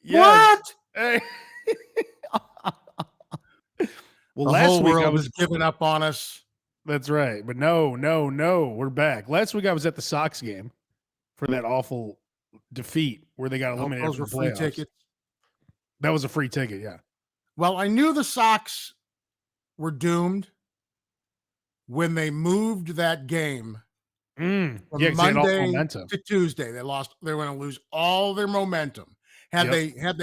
Yes. What? Hey. Well, The last whole week I world was has given up on us. That's right. But no, we're back. Last week I was at the Sox game for that awful defeat where they got eliminated Those from were the free playoffs. tickets. That was a free ticket, yeah. Well, I knew the Sox were doomed when they moved that game from Yeah, 'cause they had all the Monday momentum. to Tuesday. They were going to lose all their momentum. Had they had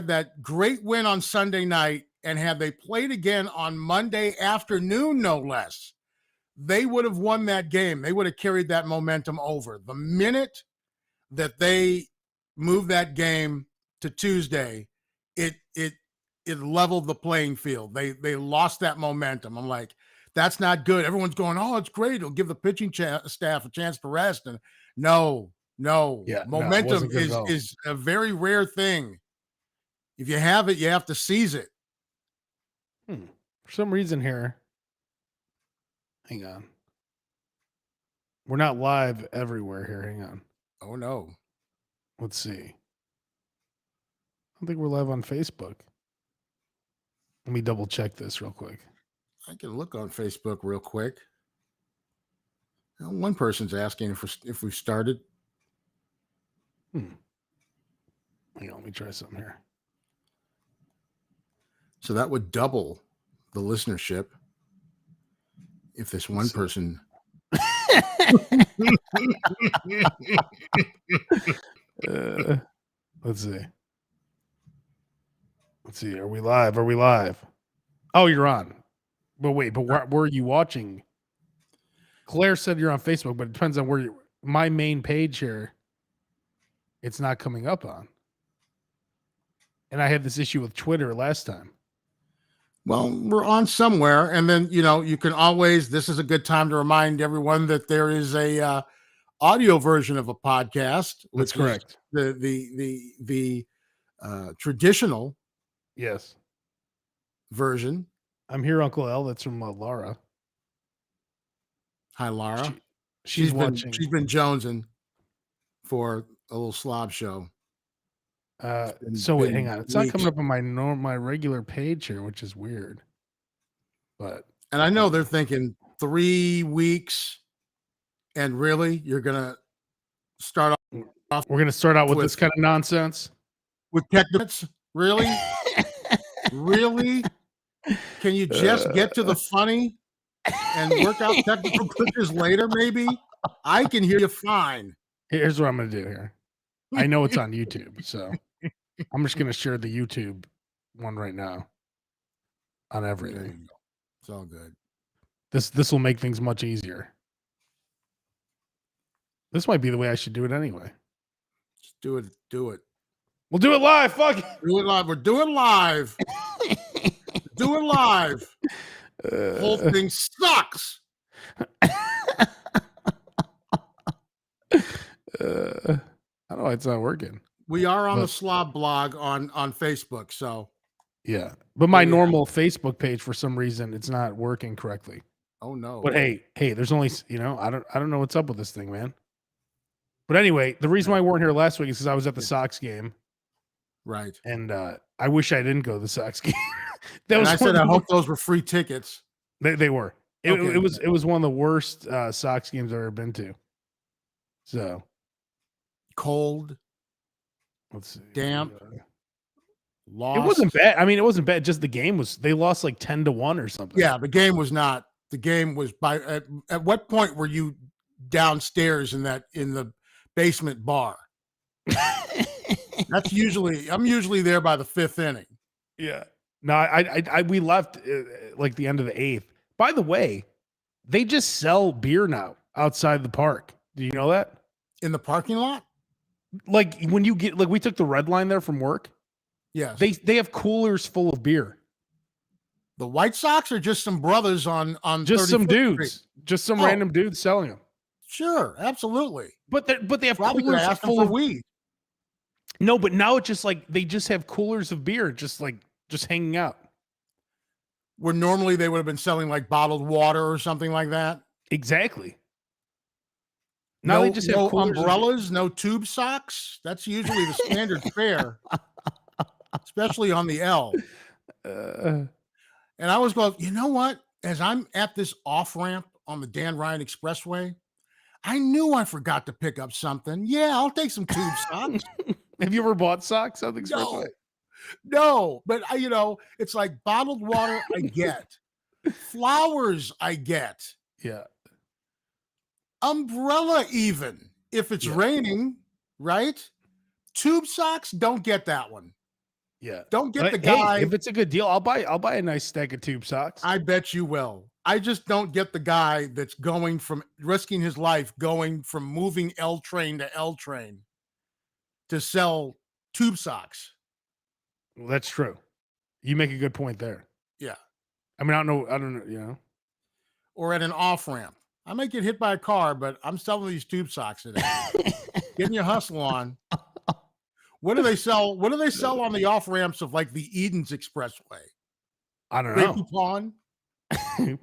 that great win on Sunday night, and had they played again on Monday afternoon, no less, they would have won that game. They would have carried that momentum over. The minute that they moved that game to Tuesday, it leveled the playing field. They lost that momentum. I'm like, that's not good. Everyone's going, oh, it's great. It'll give the pitching staff a chance to rest. And no, Yeah, momentum wasn't good at all. is a very rare thing. If you have it, you have to seize it. For some reason here, hang on. We're not live everywhere here. Hang on. Oh, no. Let's see. I don't think we're live on Facebook. Let me double check this real quick. I can look on Facebook real quick. One person's asking if we've started. Hang on, let me try something here. So that would double the listenership if this one person. Let's see. Are we live? Oh, you're on. But wait, where are you watching? Claire said you're on Facebook, but it depends on where you. My main page here, it's not coming up on. And I had this issue with Twitter last time. Well, we're on somewhere, and then you can always. This is a good time to remind everyone that there is a audio version of a podcast. That's correct. The traditional version. I'm here, Uncle L. That's from Laura. Hi, Laura. She's watching. She's been jonesing for a little slob show. So hang on. It's not coming up on my regular page here, which is weird. And I know they're thinking 3 weeks, and really, you're gonna start off. We're gonna start out with this kind of nonsense. With techniques, really, really. Can you just get to the funny and work out technical glitches later? Maybe I can hear you fine. Here's what I'm gonna do here. I know it's on YouTube, so I'm just gonna share the YouTube one right now on everything. It's all good. This will make things much easier. This might be the way I should do it anyway. Just do it. Do it. We'll do it live. Fuck it. Do it live. We're doing live. Do it live. The whole thing sucks. I don't know why it's not working. We are on the SLOB blog on Facebook, so yeah. But my normal Facebook page, for some reason, it's not working correctly. Oh no. But hey, there's only I don't know what's up with this thing, man. But anyway, the reason why I weren't here last week is because I was at the Sox game. Right. And I wish I didn't go to the Sox game. I said I hope those were free tickets. They were. It was one of the worst Sox games I've ever been to. So cold. Let's see. Damp. Lost. It wasn't bad. I mean, it wasn't bad. Just the game was. They lost like 10-1 or something. Yeah, the game was not. The game was by. At what point were you downstairs in the basement bar? I'm usually there by the 5th inning. Yeah. No, we left like the end of the 8th. By the way, they just sell beer now outside the park. Do you know that? In the parking lot? Like when you get we took the red line there from work. Yes. They have coolers full of beer. The White Sox, or just some brothers on just some dudes. Street? Just some random dudes selling them. Sure, absolutely. But they have probably coolers full of weed. No, but now it's just like they just have coolers of beer just hanging out. Where normally they would have been selling like bottled water or something like that. Exactly. Now they No, just have no coolers. umbrellas, no tube socks. That's usually the standard fare, especially on the L. Uh, And I was going, you know what? As I'm at this off ramp on the Dan Ryan Expressway, I knew I forgot to pick up something. Yeah, I'll take some tube socks. have you ever bought socks on the No, expressway? no, but it's like bottled water I get, flowers I get, Yeah. umbrella even if it's Yeah. raining, right? Tube socks, don't get that one. Yeah. Don't get But, the guy. hey, if it's a good deal, I'll buy a nice stack of tube socks. I bet you will. I just don't get the guy that's going from risking his life, going from moving L train to L train to sell tube socks. Well, that's true. You make a good point there. Yeah. I mean, I don't know, Or at an off ramp. I might get hit by a car, but I'm selling these tube socks today. Getting your hustle on. What do they sell? What do they sell on the off ramps of like the Eden's Expressway? I don't Great know. coupon.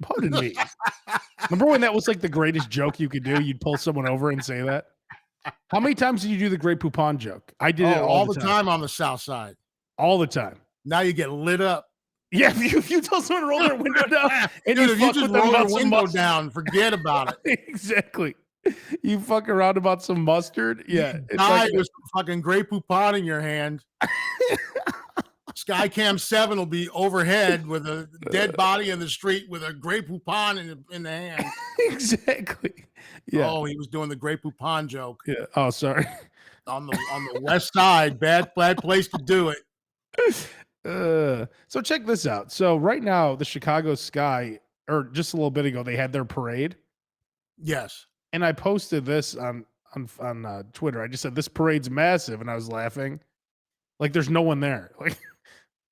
Pardon me. Remember when that was like the greatest joke you could do? You'd pull someone over and say that. How many times did you do the Great Poupon joke? I did it all the time on the South Side. All the time. Now you get lit up. Yeah, if you tell someone to roll their window down and Dude, you if fuck you with just them roll about your some window mustard. down, forget about it. Exactly. You fuck around about some mustard. Yeah. You It's die like, with some fucking Grey Poupon in your hand. Skycam 7 will be overhead with a dead body in the street with a Grey Poupon in the hand. exactly. Yeah. Oh, he was doing the Grey Poupon joke Yeah. Oh, sorry. on the west side. Bad place to do it. So check this out. So right now, the Chicago Sky, or just a little bit ago, they had their parade, Yes. and I posted this on Twitter. I just said this parade's massive, and I was laughing, like there's no one there,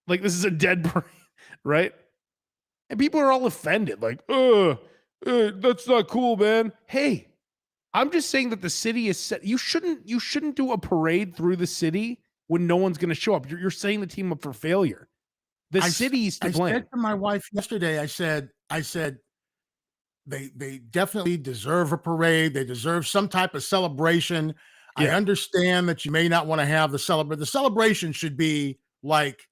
like this is a dead parade, right? And people are all offended, like, that's not cool, man. Hey, I'm just saying that the city is set. You shouldn't do a parade through the city when no one's going to show up. You're setting the team up for failure. The city's to blame. I said to my wife yesterday, I said they definitely deserve a parade. They deserve some type of celebration. I Yeah. understand that you may not want to have the celebration. The celebration should be like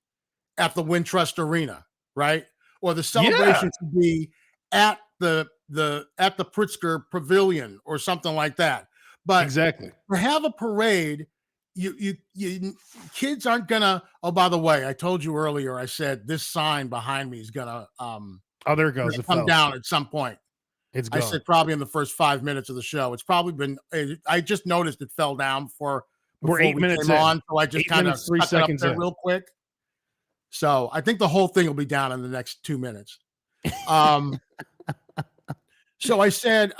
at the Wintrust Arena, right? Or the celebration should be at the Pritzker Pavilion or something like that. But Exactly. to have a parade, you kids aren't gonna. Oh, by the way, I told you earlier. I said this sign behind me is gonna Oh, there it goes. It come fell. down at some point. It's I gone. said probably in the first 5 minutes of the show. It's probably been. I just noticed it fell down before We're 8 we minutes came in. on, so I just 8 kind of minutes, 3 stuck it up seconds there in. real quick. So I think the whole thing will be down in the next 2 minutes. So I said,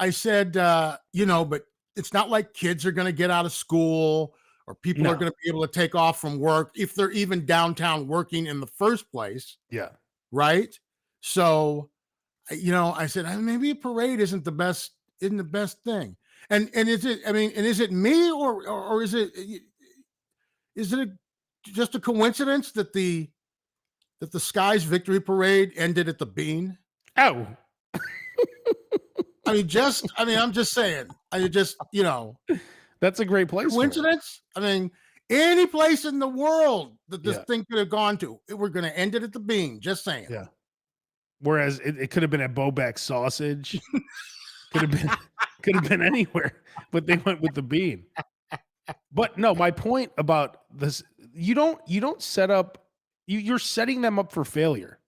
but it's not like kids are going to get out of school or people No. are going to be able to take off from work if they're even downtown working in the first place. Yeah. Right. So, I said, maybe a parade isn't the best thing. And is it me or is it just a coincidence that the Sky's victory parade ended at the Bean? Oh. I'm just saying. That's a great place. Coincidence? Any place in the world that this Yeah. thing could have gone to, we're going to end it at the Bean. Just saying. Yeah. Whereas it could have been at Bobek's Sausage. could have been anywhere, but they went with the Bean. But no, my point about this, you don't set up, you're setting them up for failure.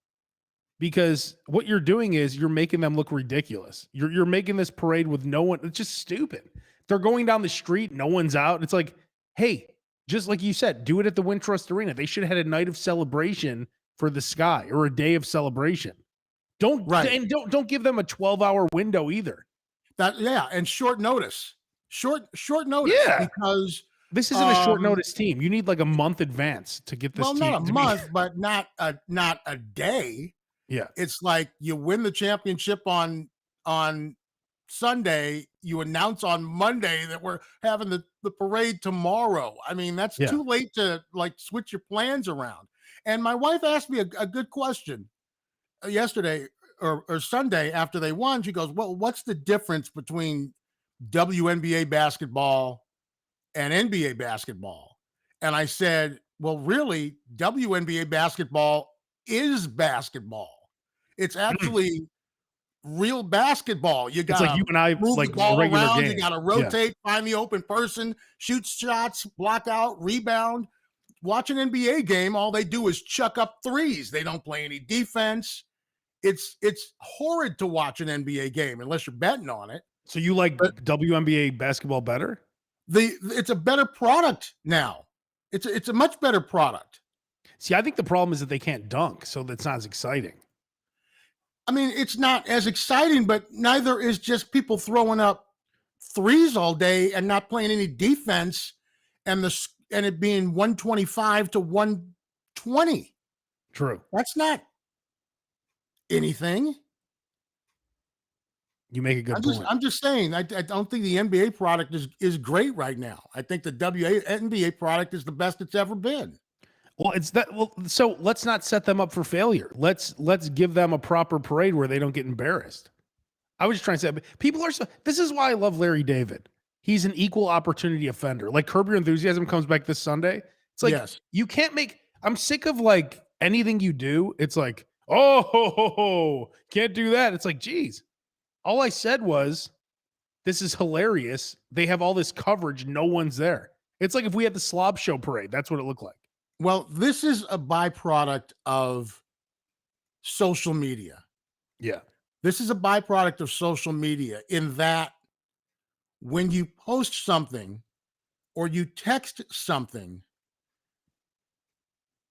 Because what you're doing is you're making them look ridiculous. You're making this parade with no one. It's just stupid. They're going down the street, no one's out. It's like, hey, just like you said, do it at the Wintrust Arena. They should have had a night of celebration for the Sky or a day of celebration. Don't give them a 12-hour window either. And short notice. Short notice. Yeah. Because this isn't a short notice team. You need like a month advance to get this team. Well, not a month, but not a day. Yeah. It's like you win the championship on Sunday, you announce on Monday that we're having the parade tomorrow. That's too late to like switch your plans around. And my wife asked me a good question yesterday or Sunday after they won. She goes, well, what's the difference between WNBA basketball and NBA basketball. And I said, well, really, WNBA basketball is basketball. It's actually real basketball. You It's like you got to and I, move the like ball regular around. game. You got to Yeah. rotate, find the open person, shoot shots, block out, rebound. Watch an NBA game, all they do is chuck up threes. They don't play any defense. It's horrid to watch an NBA game unless you're betting on it. So you like But- WNBA basketball better? It's a better product now. It's a much better product. See, I think the problem is that they can't dunk, so that's not as exciting. I mean, it's not as exciting, but neither is just people throwing up threes all day and not playing any defense, and it being 125 to 120. True. That's not anything. You make a good point. I'm just saying, I don't think the NBA product is great right now. I think the NBA product is the best it's ever been. Well, it's that. Well, so let's not set them up for failure. Let's give them a proper parade where they don't get embarrassed. I was just trying to say, people are so. This is why I love Larry David. He's an equal opportunity offender. Like Curb Your Enthusiasm comes back this Sunday. It's like you can't make. I'm sick of like anything you do. It's like, oh, can't do that. It's like, geez. All I said was, this is hilarious. They have all this coverage. No one's there. It's like if we had the SLOB show parade. That's what it looked like. Well, this is a byproduct of social media. Yeah. This is a byproduct of social media in that when you post something or you text something,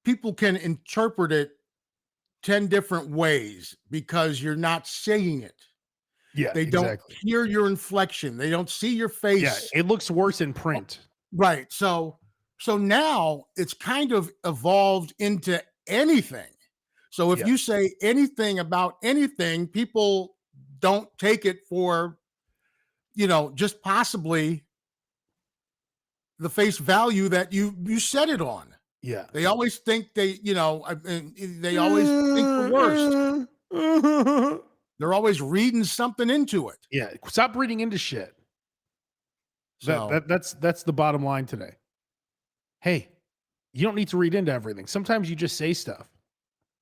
people can interpret it 10 different ways because you're not saying it. Yeah, They don't hear your inflection. They don't see your face. Yeah, it looks worse in print. Right. So now it's kind of evolved into anything. So if you say anything about anything, people don't take it for, just possibly the face value that you set it on. Yeah. They always think they always think the worst. They're always reading something into it. Yeah. Stop reading into shit. So That's the bottom line today. Hey, you don't need to read into everything. Sometimes you just say stuff.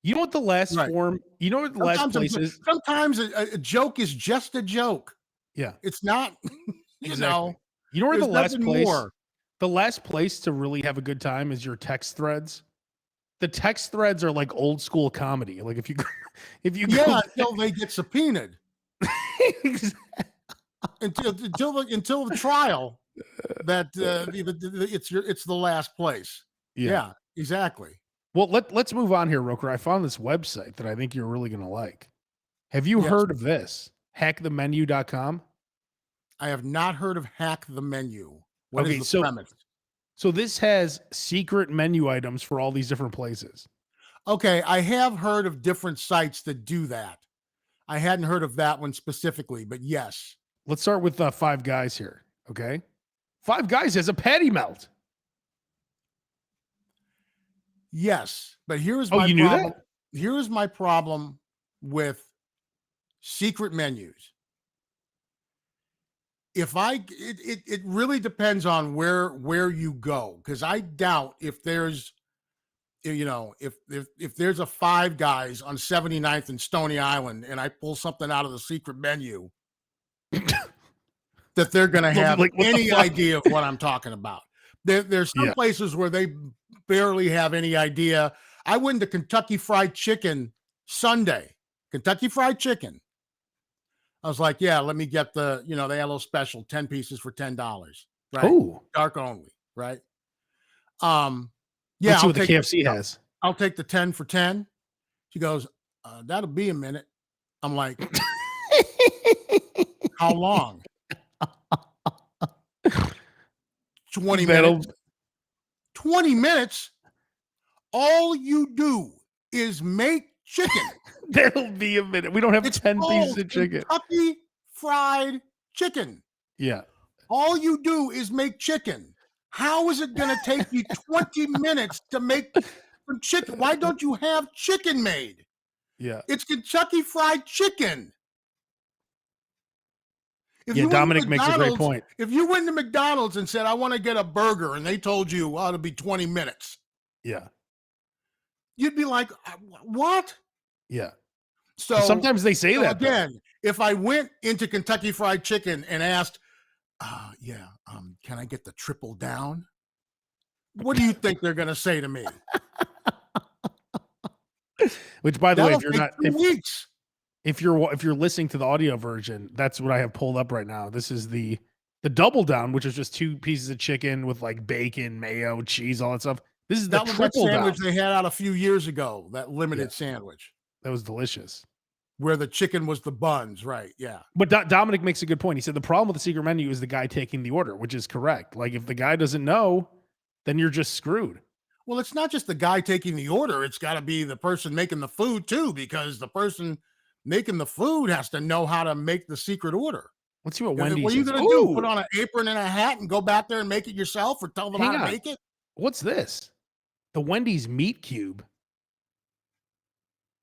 You know what the last form, you know what the last place is? Sometimes a joke is just a joke. Yeah. It's not, exactly. You know where the last place, more. The last place to really have a good time is your text threads. The text threads are like old school comedy. Like if you until they get subpoenaed. until the trial that it's the last place. Yeah, exactly. Well, let's move on here, Roker. I found this website that I think you're really going to like. Have you heard of this? Hackthemenu.com? I have not heard of Hack the Menu. What is the premise? So this has secret menu items for all these different places. Okay, I have heard of different sites that do that. I hadn't heard of that one specifically, but yes. Let's start with Five Guys here, okay? Five Guys has a patty melt. Yes, but here's my you knew problem. that? Here's my problem with secret menus. It really depends on where you go, because I doubt if there's if there's a Five Guys on 79th and Stony Island and I pull something out of the secret menu that they're going to have any idea of what I'm talking about. There's some places where they barely have any idea. I went to Kentucky Fried Chicken Sunday. Kentucky Fried Chicken. I was like, yeah, let me get they had a little special, 10 pieces for $10. Right. Oh. Dark only, right? Let's see what the KFC has. I'll take the 10 for 10. She goes, that'll be a minute. I'm like, how long? 20 minutes. 20 minutes. All you do is make chicken. That'll be a minute. We don't have 10 pieces of chicken. Kentucky Fried Chicken. Yeah. All you do is make chicken. How is it going to take you 20 minutes to make some chicken? Why don't you have chicken made? Yeah. It's Kentucky Fried Chicken. If Yeah, you went to Dominic makes a great McDonald's, point. if you went to McDonald's and said, I want to get a burger, and they told you, well, it'll be 20 minutes, Yeah, you'd be like, what? yeah. So Sometimes they say that though. again, if I went into Kentucky Fried Chicken and asked, can I get the triple down? What do you think they're going to say to me? Which, by the way, That'll if you're take not 2 weeks. if you're listening to the audio version, that's what I have pulled up right now. This is the double down, which is just 2 pieces of chicken with like bacon, mayo, cheese, all that stuff. This is the That was that triple down. sandwich they had out a few years ago, that limited sandwich That was delicious. where the chicken was the buns, right? Yeah. But Dominic makes a good point. He said the problem with the secret menu is the guy taking the order, which is correct. Like if the guy doesn't know, then you're just screwed. Well, it's not just the guy taking the order. It's got to be the person making the food too, because the person making the food has to know how to make the secret order. Let's see what Wendy's What are you says. going to do? Put on an apron and a hat and go back there and make it yourself, or tell them Hang how to on. make it? What's this? The Wendy's meat cube.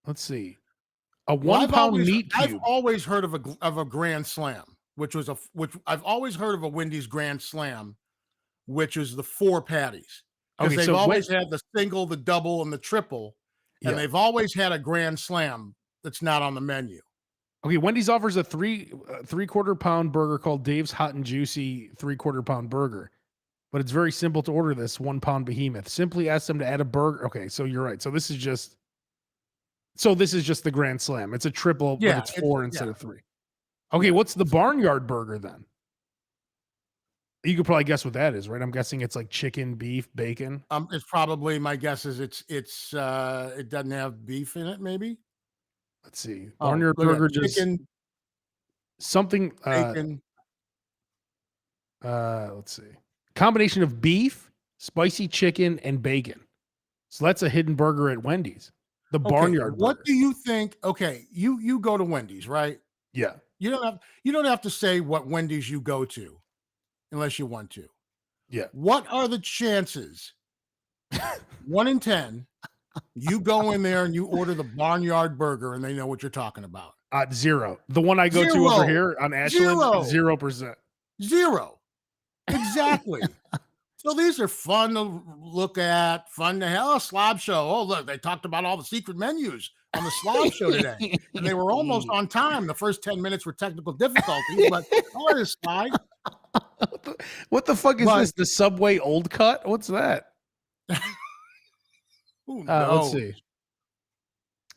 Let's see. A Well, 1 pound meat I've cube. always heard of a Grand Slam, which I've always heard of a Wendy's Grand Slam, which is the 4 patties. Because they've always had the single, the double, and the triple, and they've always had a Grand Slam that's not on the menu. Okay, Wendy's offers a 3/4 pound burger called Dave's Hot and Juicy 3/4 pound burger. But it's very simple to order this 1 pound behemoth. Simply ask them to add a burger. Okay, so you're right. So this is just the Grand Slam. It's a triple, but it's 4 instead of 3. Okay, what's the Barnyard Burger then? You could probably guess what that is, right? I'm guessing it's like chicken, beef, bacon. It's probably, my guess is it doesn't have beef in it, maybe. Let's see. Barnyard Burger just chicken, something bacon. Let's see. Combination of beef, spicy chicken, and bacon. So that's a hidden burger at Wendy's. The Barnyard Burger. What do you think? Okay, you go to Wendy's, right? Yeah. You don't have to say what Wendy's you go to unless you want to. Yeah. What are the chances? 1 in 10, you go in there and you order the Barnyard Burger and they know what you're talking about. 0. The one I go to over here on Ashland, 0%. 0. Exactly. So these are fun to look at, fun to have. SLOB show. Oh, look, they talked about all the secret menus on the SLOB show today. And they were almost on time. The first 10 minutes were technical difficulties, but let it slide. What the fuck is this? The Subway Old Cut? What's that? Let's see.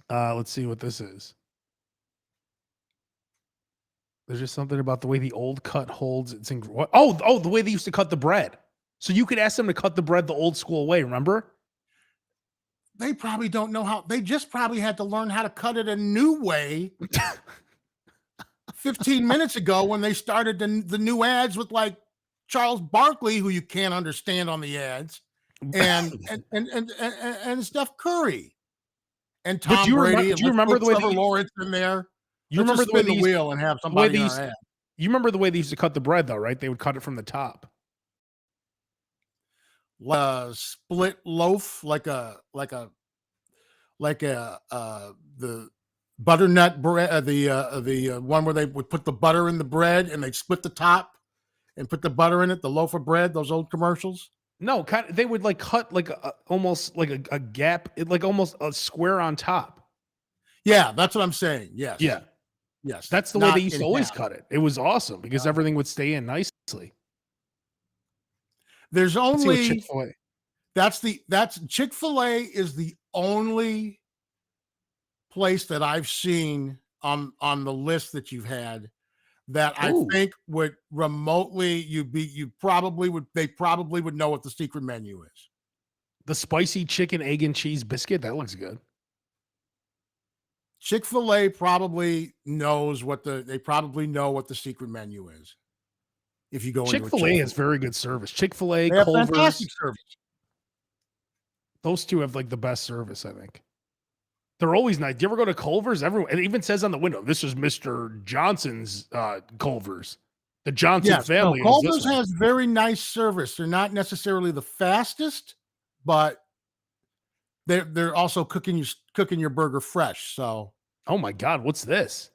Let's see what this is. There's just something about the way the old cut holds. The way they used to cut the bread. So you could ask them to cut the bread the old school way. Remember? They probably don't know how. They just probably had to learn how to cut it a new way 15 minutes ago when they started the new ads with like Charles Barkley, who you can't understand on the ads, and Steph Curry and Tom Brady. Do you remember the way Trevor Lawrence in there? You remember the way the wheel and have somebody in our ad. You remember the way they used to cut the bread, though, right? They would cut it from the top. Split loaf, like the butternut bread, the one where they would put the butter in the bread and they'd split the top and put the butter in it. The loaf of bread, those old commercials. No, they would like cut like almost like a gap, like almost a square on top. Yeah, that's what I'm saying. Yes. Yeah. Yes. That's the way they used to always cut it. It was awesome because everything would stay in nicely. There's only Chick-fil-A. That's Chick-fil-A is the only place that I've seen on the list that you've had that I think would remotely they probably would know what the secret menu is. The spicy chicken, egg, and cheese biscuit, that looks good. Chick-fil-A probably knows they probably know what the secret menu is. If you go Chick-fil-A has very good service. Chick-fil-A, they have Culver's, fantastic service. Those two have like the best service, I think. They're always nice. Do you ever go to Culver's? It even says on the window, this is Mr. Johnson's Culver's. The Johnson family. No, Culver's has very nice service. They're not necessarily the fastest, but they're also cooking your burger fresh. So, oh my God, what's this?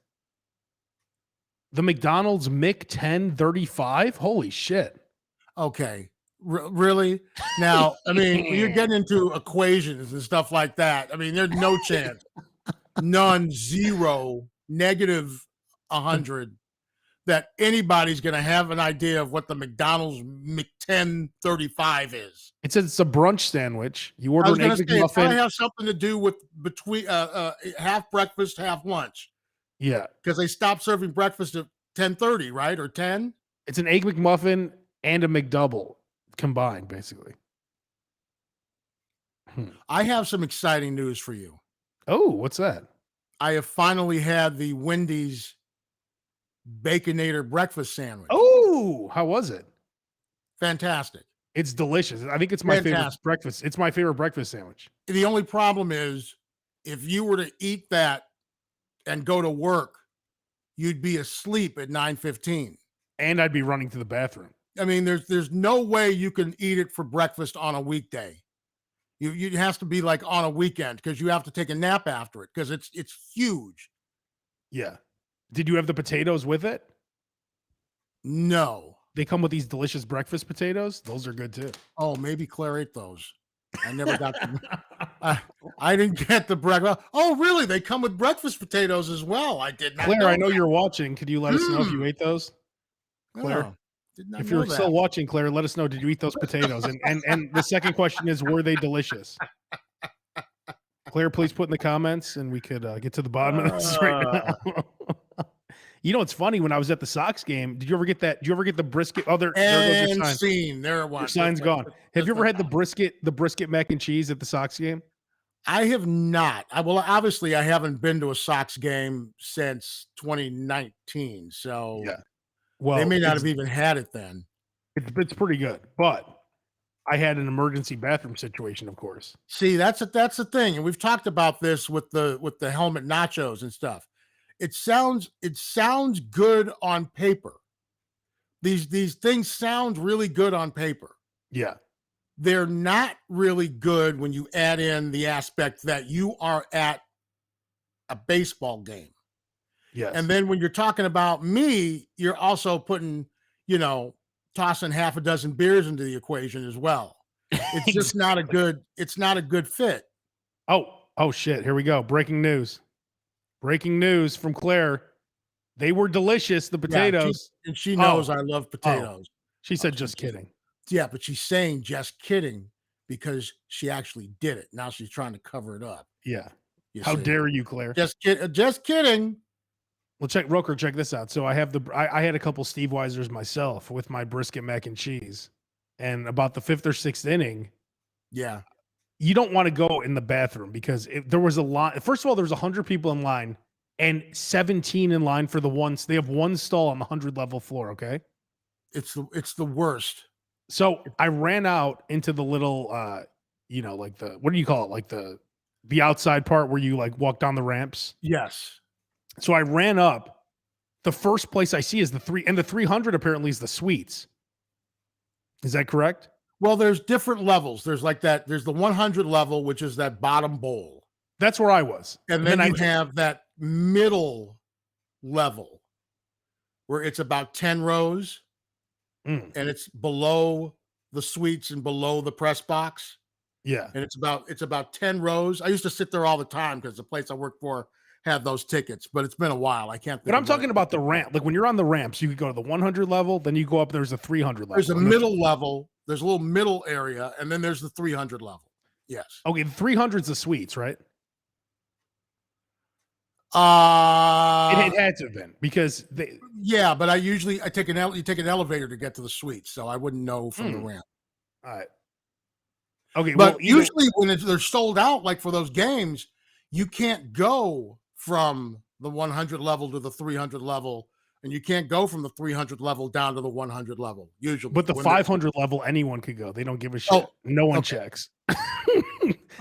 The McDonald's Mick 1035? Holy shit. Okay. Really? Now, I mean, when you're getting into equations and stuff like that, I mean, there's no chance. None, zero, negative 100 that anybody's going to have an idea of what the McDonald's McTen35 is. It says it's a brunch sandwich. You I order was an going egg to say, it probably McMuffin. has something to do with between half breakfast, half lunch, Yeah. because they stopped serving breakfast at 10:30, right? Or 10? It's an egg McMuffin and a McDouble combined, basically. I have some exciting news for you. Oh, what's that? I have finally had the Wendy's Baconator breakfast sandwich. Oh, how was it? Fantastic. It's delicious. I think it's my favorite Fantastic. breakfast. It's my favorite breakfast sandwich. The only problem is if you were to eat that and go to work, you'd be asleep at 9:15. And I'd be running to the bathroom. I mean, there's no way you can eat it for breakfast on a weekday. It has to be like on a weekend because you have to take a nap after it because it's huge. Yeah. Did you have the potatoes with it? No. They come with these delicious breakfast potatoes. Those are good too. Oh, maybe Claire ate those. I never got them. I didn't get the breakfast. Oh, really? They come with breakfast potatoes as well. I did not. Claire, know I know that. you're watching. Could you let us know if you ate those? Claire, Oh, did not if know you're that. still watching, Claire, let us know. Did you eat those potatoes? And the second question is, were they delicious? Claire, please put in the comments, and we could get to the bottom of this right now. You know, it's funny. When I was at the Sox game, did you ever get that? Did you ever get the brisket? Oh, there goes your And sign. scene. There it Your was. sign's gone. Have you ever had the brisket mac and cheese at the Sox game? I have not. Obviously, I haven't been to a Sox game since 2019. So Yeah. Well, they may not have even had it then. It's pretty good, but I had an emergency bathroom situation, of course. See, that's the thing, and we've talked about this with the helmet nachos and stuff. It sounds good on paper. These things sound really good on paper. Yeah. They're not really good when you add in the aspect that you are at a baseball game. Yes. And then when you're talking about me, you're also putting, tossing half a dozen beers into the equation as well. It's just not a good fit. Oh shit. Here we go. Breaking news from Claire. They were delicious, the potatoes. Yeah, she knows I love potatoes. She said, just kidding. Yeah, but she's saying just kidding because she actually did it. Now she's trying to cover it up. Yeah. How dare you, Claire? Just kidding. Well, check this out. So I have I had a couple Steve Weisers myself with my brisket mac and cheese. And about the 5th or 6th inning, yeah, you don't want to go in the bathroom because there was a lot. First of all, there was 100 people in line and 17 in line for the ones. They have one stall on the 100 level floor. Okay. It's the worst. So I ran out into the little, like what do you call it? Like the outside part where you like walk down the ramps. Yes. So I ran up. The first place I see is the 300 apparently is the suites. Is that correct? Well, there's different levels. There's like that. There's the 100 level, which is that bottom bowl. That's where I was. And then you have that middle level where it's about 10 rows and it's below the suites and below the press box. Yeah. And it's about 10 rows. I used to sit there all the time because the place I worked for had those tickets, but it's been a while. I can't think. But I'm talking about the ramp. Like when you're on the ramps, you could go to the 100 level, then you go up, there's a 300 level. There's a middle level. There's a little middle area, and then there's the 300 level. Yes. Okay, the 300's the suites, right? It had to have been because yeah, but you take an elevator to get to the suites, so I wouldn't know from the ramp. All right. Okay, but usually when they're sold out, like for those games, you can't go from the 100 level to the 300 level, and you can't go from the 300 level down to the 100 level. Usually, but the 500 level, anyone could go. They don't give a shit. No one checks.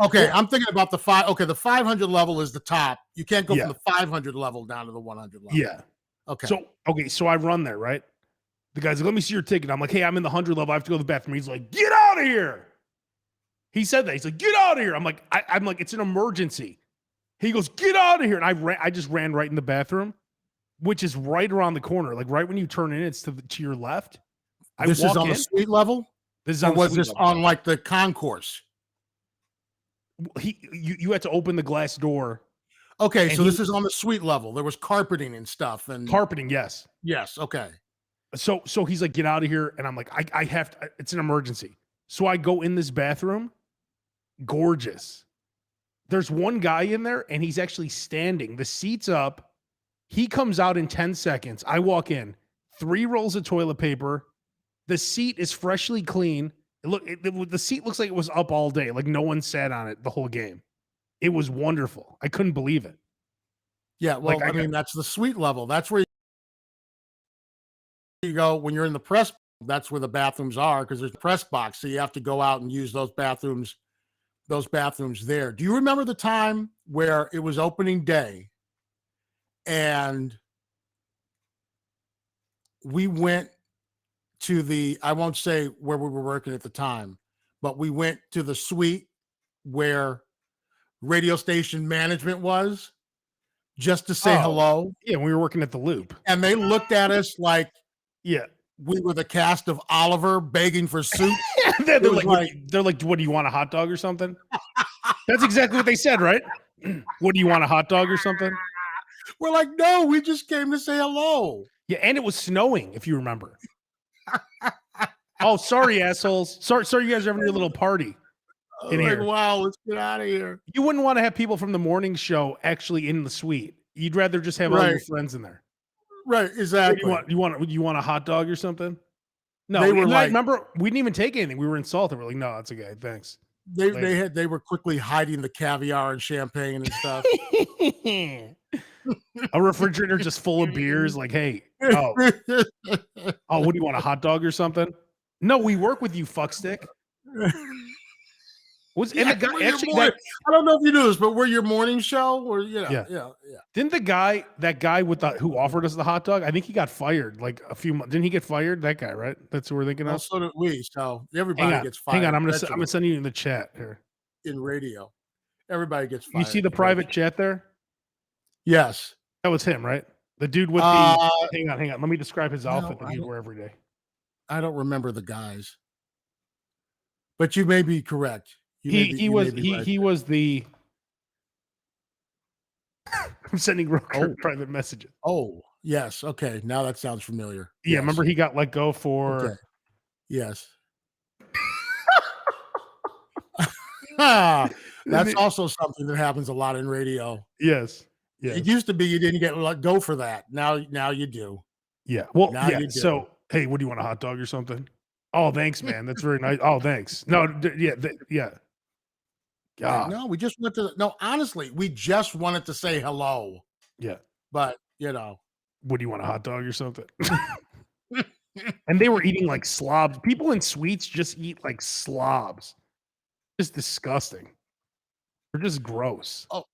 Okay, I'm thinking about the 500 level is the top. You can't go from the 500 level down to the 100 level. Yeah. Okay. So I run there, right? The guy's like, let me see your ticket. I'm like, hey, I'm in the 100 level. I have to go to the bathroom. He's like, get out of here. He said that. He's like, get out of here. I'm like, it's an emergency. He goes, get out of here. And I just ran right in the bathroom. which is right around the corner. Like right when you turn in, it's to your left. This is on the suite level? This is or on was the this level. on like the concourse? You had to open the glass door. Okay, so this is on the suite level. There was carpeting and stuff. And Carpeting, yes. Yes, okay. So he's like, get out of here. And I'm like, I have to, it's an emergency. So I go in this bathroom. Gorgeous. There's one guy in there and he's actually standing. The seat's up. He comes out in 10 seconds. I walk in, 3 rolls of toilet paper. The seat is freshly clean. The seat looks like it was up all day. Like no one sat on it the whole game. It was wonderful. I couldn't believe it. Yeah, well, I mean, that's the suite level. That's where you go when you're in the press. That's where the bathrooms are because there's a press box. So you have to go out and use those bathrooms there. Do you remember the time where it was opening day and we went to I won't say where we were working at the time, but we went to the suite where radio station management was just to say hello? Yeah, we were working at the Loop. And they looked at us like, yeah, we were the cast of Oliver begging for soup. they're like, what do you want, a hot dog or something? That's exactly what they said, right? What do you want, a hot dog or something? We're like, no, we just came to say hello. Yeah, and it was snowing, if you remember. Oh, sorry, assholes. Sorry, you guys are having your little party in here. Wow, let's get out of here. You wouldn't want to have people from the morning show actually in the suite. You'd rather just have all your friends in there. Right, exactly. You want a hot dog or something? No, they were like, remember, we didn't even take anything. We were insulted. We're like, no, that's okay. Thanks. They were quickly hiding the caviar and champagne and stuff. A refrigerator just full of beers. Like, hey, what do you want, a hot dog or something? No, we work with you, fuckstick. I don't know if you knew this, but we're your morning show, or yeah. Didn't that guy who offered us the hot dog? I think he got fired like a few months. Didn't he get fired? That guy, right? That's who we're thinking of. So did we. So everybody gets fired. Hang on, I'm gonna send you in the chat here. In radio, everybody gets fired. You see the private chat there? Yes, that was him, right? The dude with the. Hang on. Let me describe his outfit that he'd wear every day. I don't remember the guys, but you may be correct. He was the. I'm sending private messages. Oh, yes. Okay. Now that sounds familiar. Yeah. Yes. Remember he got let go for. Okay. Yes. That's also something that happens a lot in radio. Yes. Yes. It used to be you didn't get let go for that. Now you do. Yeah. Well, yeah. So, hey, what do you want, a hot dog or something? Oh, thanks, man. That's very nice. Oh, thanks. No, yeah. God. No, we just went to. No, honestly, we just wanted to say hello. Yeah. But, what do you want, a hot dog or something? And they were eating like slobs. People in suites just eat like slobs. Just disgusting. They're just gross. Oh,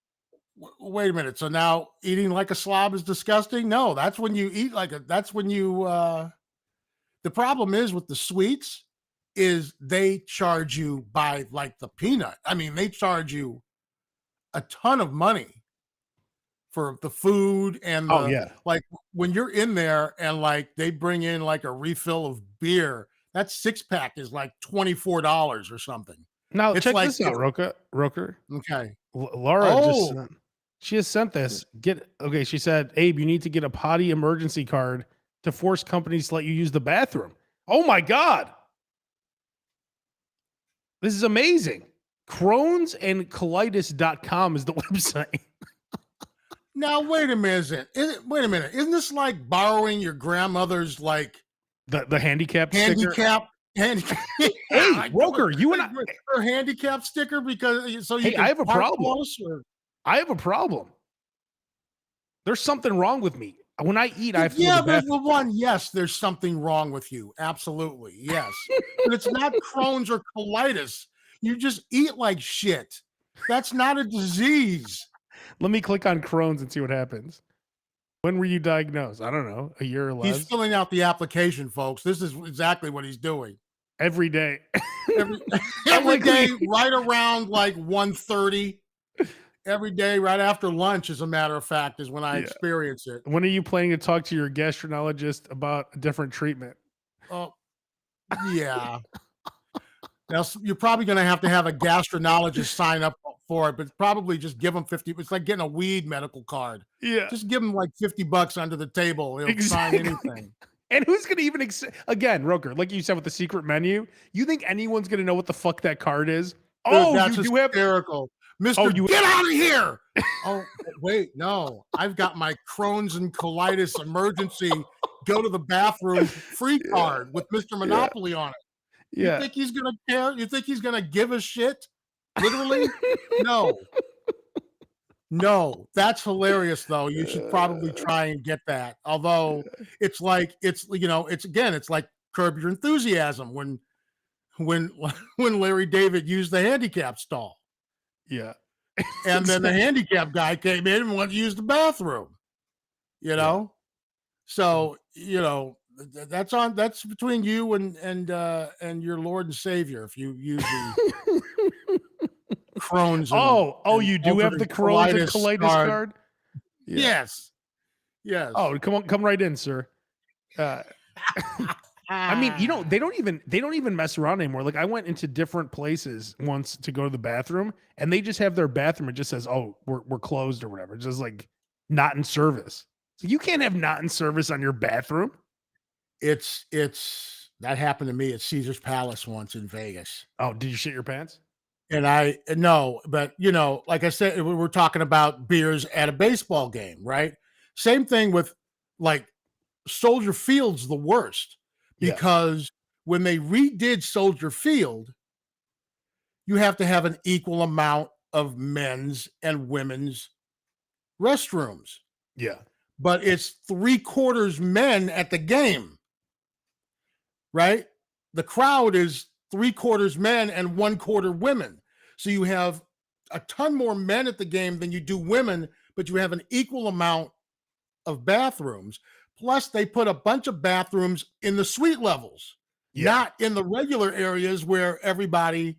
wait a minute. So now eating like a slob is disgusting? No, that's when you eat that's when you, the problem is with the suites is they charge you by like the peanut. I mean, they charge you a ton of money for the food and like when you're in there and like they bring in like a refill of beer, that 6-pack is like $24 or something. Now it's check this out, Roker. Okay. Laura she has sent this. She said, Abe, you need to get a potty emergency card to force companies to let you use the bathroom. Oh my God. This is amazing. Crohn's and colitis.com is the website. Now, wait a minute. Isn't this like borrowing your grandmother's like the handicap sticker? Hey, Roker, you and I her handicap sticker because so you I have a problem. I have a problem. There's something wrong with me. When I eat, I have to go to the bathroom. Yes, there's something wrong with you. Absolutely. Yes. But it's not Crohn's or colitis. You just eat like shit. That's not a disease. Let me click on Crohn's and see what happens. When were you diagnosed? I don't know. A year or less? He's filling out the application, folks. This is exactly what he's doing. Every day. Every day, right around like 1:30. every day right after lunch, as a matter of fact, is when I Yeah. experience it. When are you planning to talk to your gastroenterologist about a different treatment? Oh, yeah. Now, you're probably going to have a gastroenterologist sign up for it, but probably just give them 50. It's like getting a weed medical card. Yeah, Just give them like $50 under the table. He'll sign exactly. anything. And who's gonna even again, Roker? Like you said with the secret menu, you think anyone's gonna know what the fuck that card is? Dude, Oh, that's you do have. hysterical. Oh, Mr. you. Get out of here. Oh, wait, no. I've got my Crohn's and colitis emergency go to the bathroom free Yeah. card with Mr. Monopoly on it. You Yeah. think he's going to care? You think he's going to give a shit? Literally? No. No. That's hilarious, though. You should probably try and get that. Although it's like, it's like Curb Your Enthusiasm when Larry David used the handicap stall. Yeah. And then the handicap guy came in and wanted to use the bathroom, you know? So, that's between you and your Lord and Savior. If you use the Crohn's. You do have the Crohn's and colitis card? Yeah. Yes. Oh, come right in, sir. I mean, they don't even mess around anymore. Like I went into different places once to go to the bathroom, and they just have their bathroom. It just says, "Oh, we're closed" or whatever. It's just like not in service. So you can't have not in service on your bathroom. It's that happened to me at Caesar's Palace once in Vegas. Oh, did you shit your pants? And no, but like I said, we were talking about beers at a baseball game, right? Same thing with like Soldier Field's the worst. Because when they redid Soldier Field, you have to have an equal amount of men's and women's restrooms. Yeah. But it's 3/4 men at the game, right? The crowd is 3/4 men and 1/4 women. So you have a ton more men at the game than you do women, but you have an equal amount of bathrooms. Plus, they put a bunch of bathrooms in the suite levels, not in the regular areas where everybody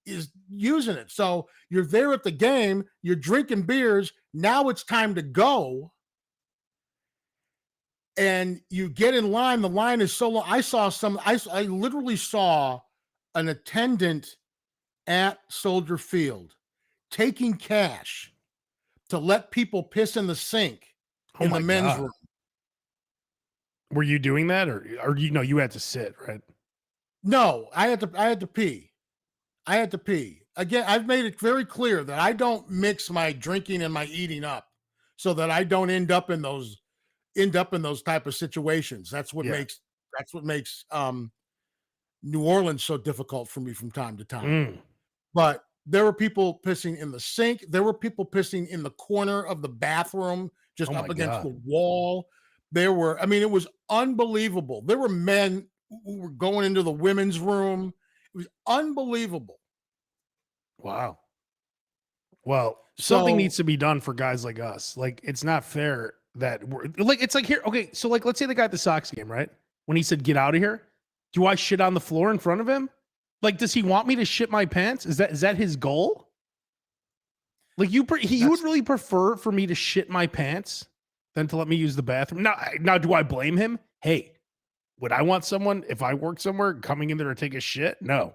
is using it. So you're there at the game, you're drinking beers. Now it's time to go. And you get in line. The line is so long. I literally saw an attendant at Soldier Field taking cash to let people piss in the sink in the men's room. Were you doing that, or you had to sit, right? No, I had to pee. I had to pee. Again, I've made it very clear that I don't mix my drinking and my eating up, so that I don't end up in those type of situations. That's what makes New Orleans so difficult for me from time to time. But there were people pissing in the sink. There were people pissing in the corner of the bathroom, just up against the wall. It was unbelievable. There were men who were going into the women's room. It was unbelievable. Wow. Well, something needs to be done for guys like us. Like, it's not fair that we're like, it's like here. Okay. So like, let's say the guy at the Sox game, right? When he said, "Get out of here." Do I shit on the floor in front of him? Like, does he want me to shit my pants? Is that his goal? Like you would really prefer for me to shit my pants than to let me use the bathroom? Now, do I blame him? Hey, would I want someone, if I worked somewhere, coming in there to take a shit? No.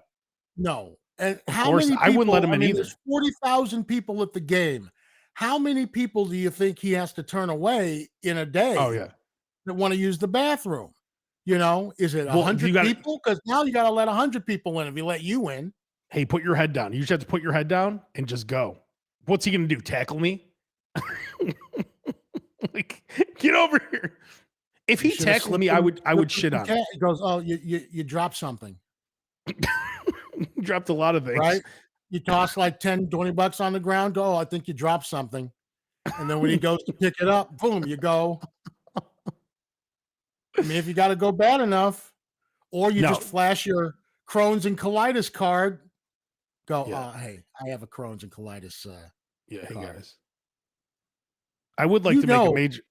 And how many people, I wouldn't let him in either. There's 40,000 people at the game. How many people do you think he has to turn away in a day? Oh yeah, that want to use the bathroom? Is it 100 people? Because now you got to let 100 people in if he let you in. Hey, put your head down. You just have to put your head down and just go. What's he gonna do? Tackle me? Like, get over here. If he tackled me, I would shit on him. He goes, "Oh, you dropped something." Dropped a lot of things. Right? You toss like $10-20 on the ground. Oh, I think you dropped something. And then when he goes to pick it up, boom, you go. I mean, if you got to go bad enough, or you just flash your Crohn's and colitis card, go, hey, I have a Crohn's and colitis. Hey guys. I would like to make a major.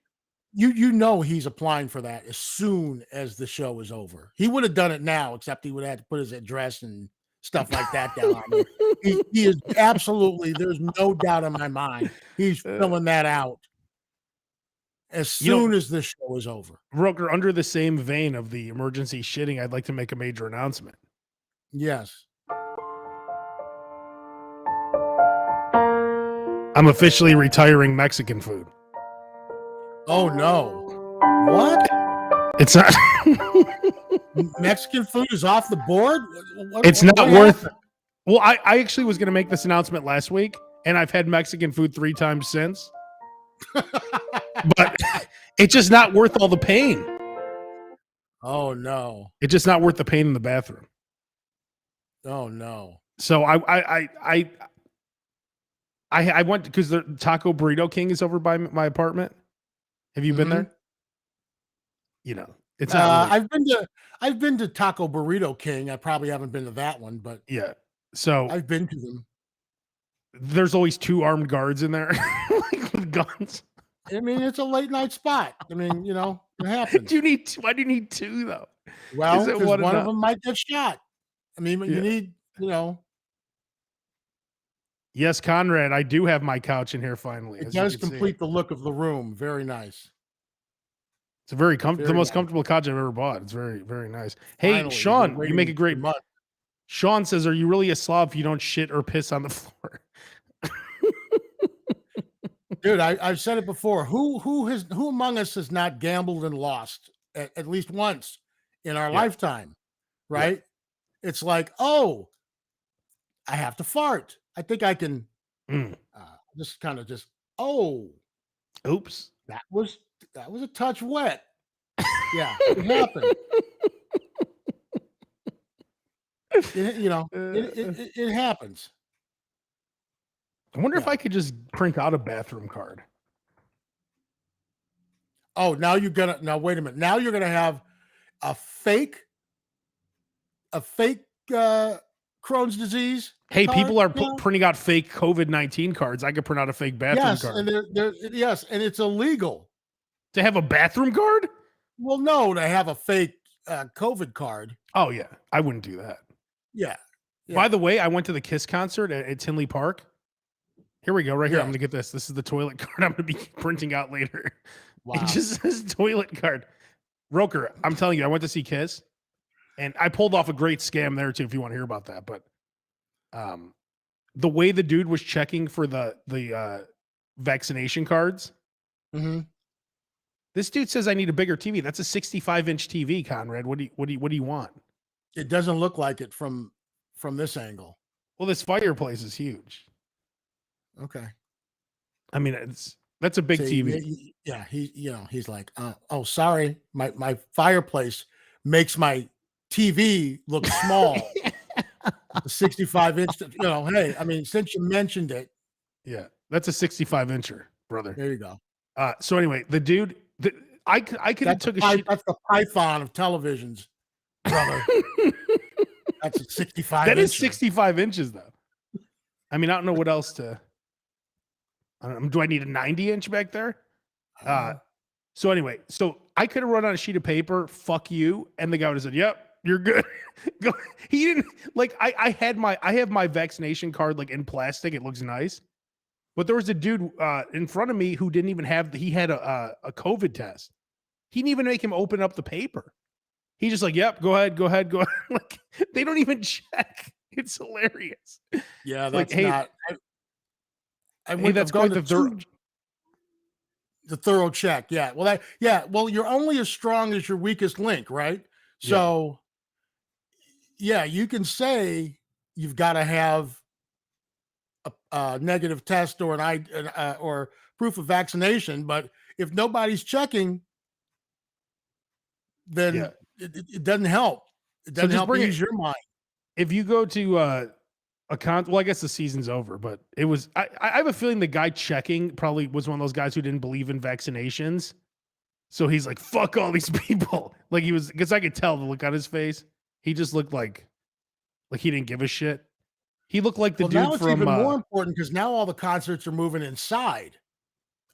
He's applying for that as soon as the show is over. He would have done it now, except he would have to put his address and stuff like that down on there. He is absolutely, there's no doubt in my mind, he's filling that out as soon as this show is over. Roker, under the same vein of the emergency shitting, I'd like to make a major announcement. Yes. I'm officially retiring Mexican food. Oh no. What? It's not Mexican food is off the board? It's not worth it. Well, I actually was going to make this announcement last week, and I've had Mexican food 3 times since. But it's just not worth all the pain. Oh no. It's just not worth the pain in the bathroom. Oh no. So I went because the Taco Burrito King is over by my apartment. Have you been there? You know, it's not really... I've been to Taco Burrito King. I probably haven't been to that one, but yeah. So I've been to them. There's always 2 armed guards in there like with guns. I mean, it's a late night spot. I mean, you know, it happens. Do you need 2? Why do you need 2 though? Well, because one of them might get shot. I mean, you need, you know. Yes, Conrad, I do have my couch in here finally. It does complete the look of the room. Very nice. It's a very the most comfortable couch I've ever bought. It's very, very nice. Hey, finally, Sean, you make a great month. Sean says, "Are you really a slob if you don't shit or piss on the floor?" Dude, I've said it before. Who among us has not gambled and lost at least once in our lifetime? Right? Yeah. It's like, oh, I have to fart. I think I can just kind of oops. That was a touch wet. Yeah, it happened. It happens. I wonder if I could just print out a bathroom card. Oh, now wait a minute. Now you're gonna have a fake Crohn's disease. Hey, people are printing out fake COVID-19 cards. I could print out a fake bathroom card. And it's illegal to have a bathroom card. Well, no, to have a fake COVID card. Oh yeah, I wouldn't do that. Yeah. By the way, I went to the Kiss concert at Tinley Park. Here we go, right here. I'm gonna get this. This is the toilet card I'm gonna be printing out later. Wow. It just says toilet card. Roker, I'm telling you, I went to see Kiss, and I pulled off a great scam there too. If you want to hear about that, but the way the dude was checking for the vaccination cards, this dude says I need a bigger TV. That's a 65-inch TV, Conrad. What do you want? It doesn't look like it from this angle. Well, this fireplace is huge. Okay. I mean, that's a big TV. Yeah, he's like, oh, sorry, my fireplace makes my TV look small. 65-inch. Hey, I mean, since you mentioned it, yeah, that's a 65-incher, brother. There you go. So anyway, the dude, I could have took a shit. That's the Python of televisions, brother. That's a 65. That is 65 inches, though. I mean, I don't know what else to. Do I need a 90-inch back there? So anyway, I could have run on a sheet of paper, fuck you, and the guy would have said, "Yep, you're good." Go. He didn't like. I have my vaccination card like in plastic. It looks nice, but there was a dude in front of me who didn't even have. He had a COVID test. He didn't even make him open up the paper. He just like, "Yep, go ahead." Like they don't even check. It's hilarious. Yeah, that's like, not. That's quite the thorough check. Yeah. Well, you're only as strong as your weakest link, right? So, yeah, you can say you've got to have a negative test or or proof of vaccination, but if nobody's checking, then it doesn't help. It doesn't help ease your mind. If you go to well, I guess the season's over, but it was. I have a feeling the guy checking probably was one of those guys who didn't believe in vaccinations, so he's like, "Fuck all these people." Like he was, because I could tell the look on his face. He just looked like he didn't give a shit. He looked like the dude now it's from. Even more important because now all the concerts are moving inside.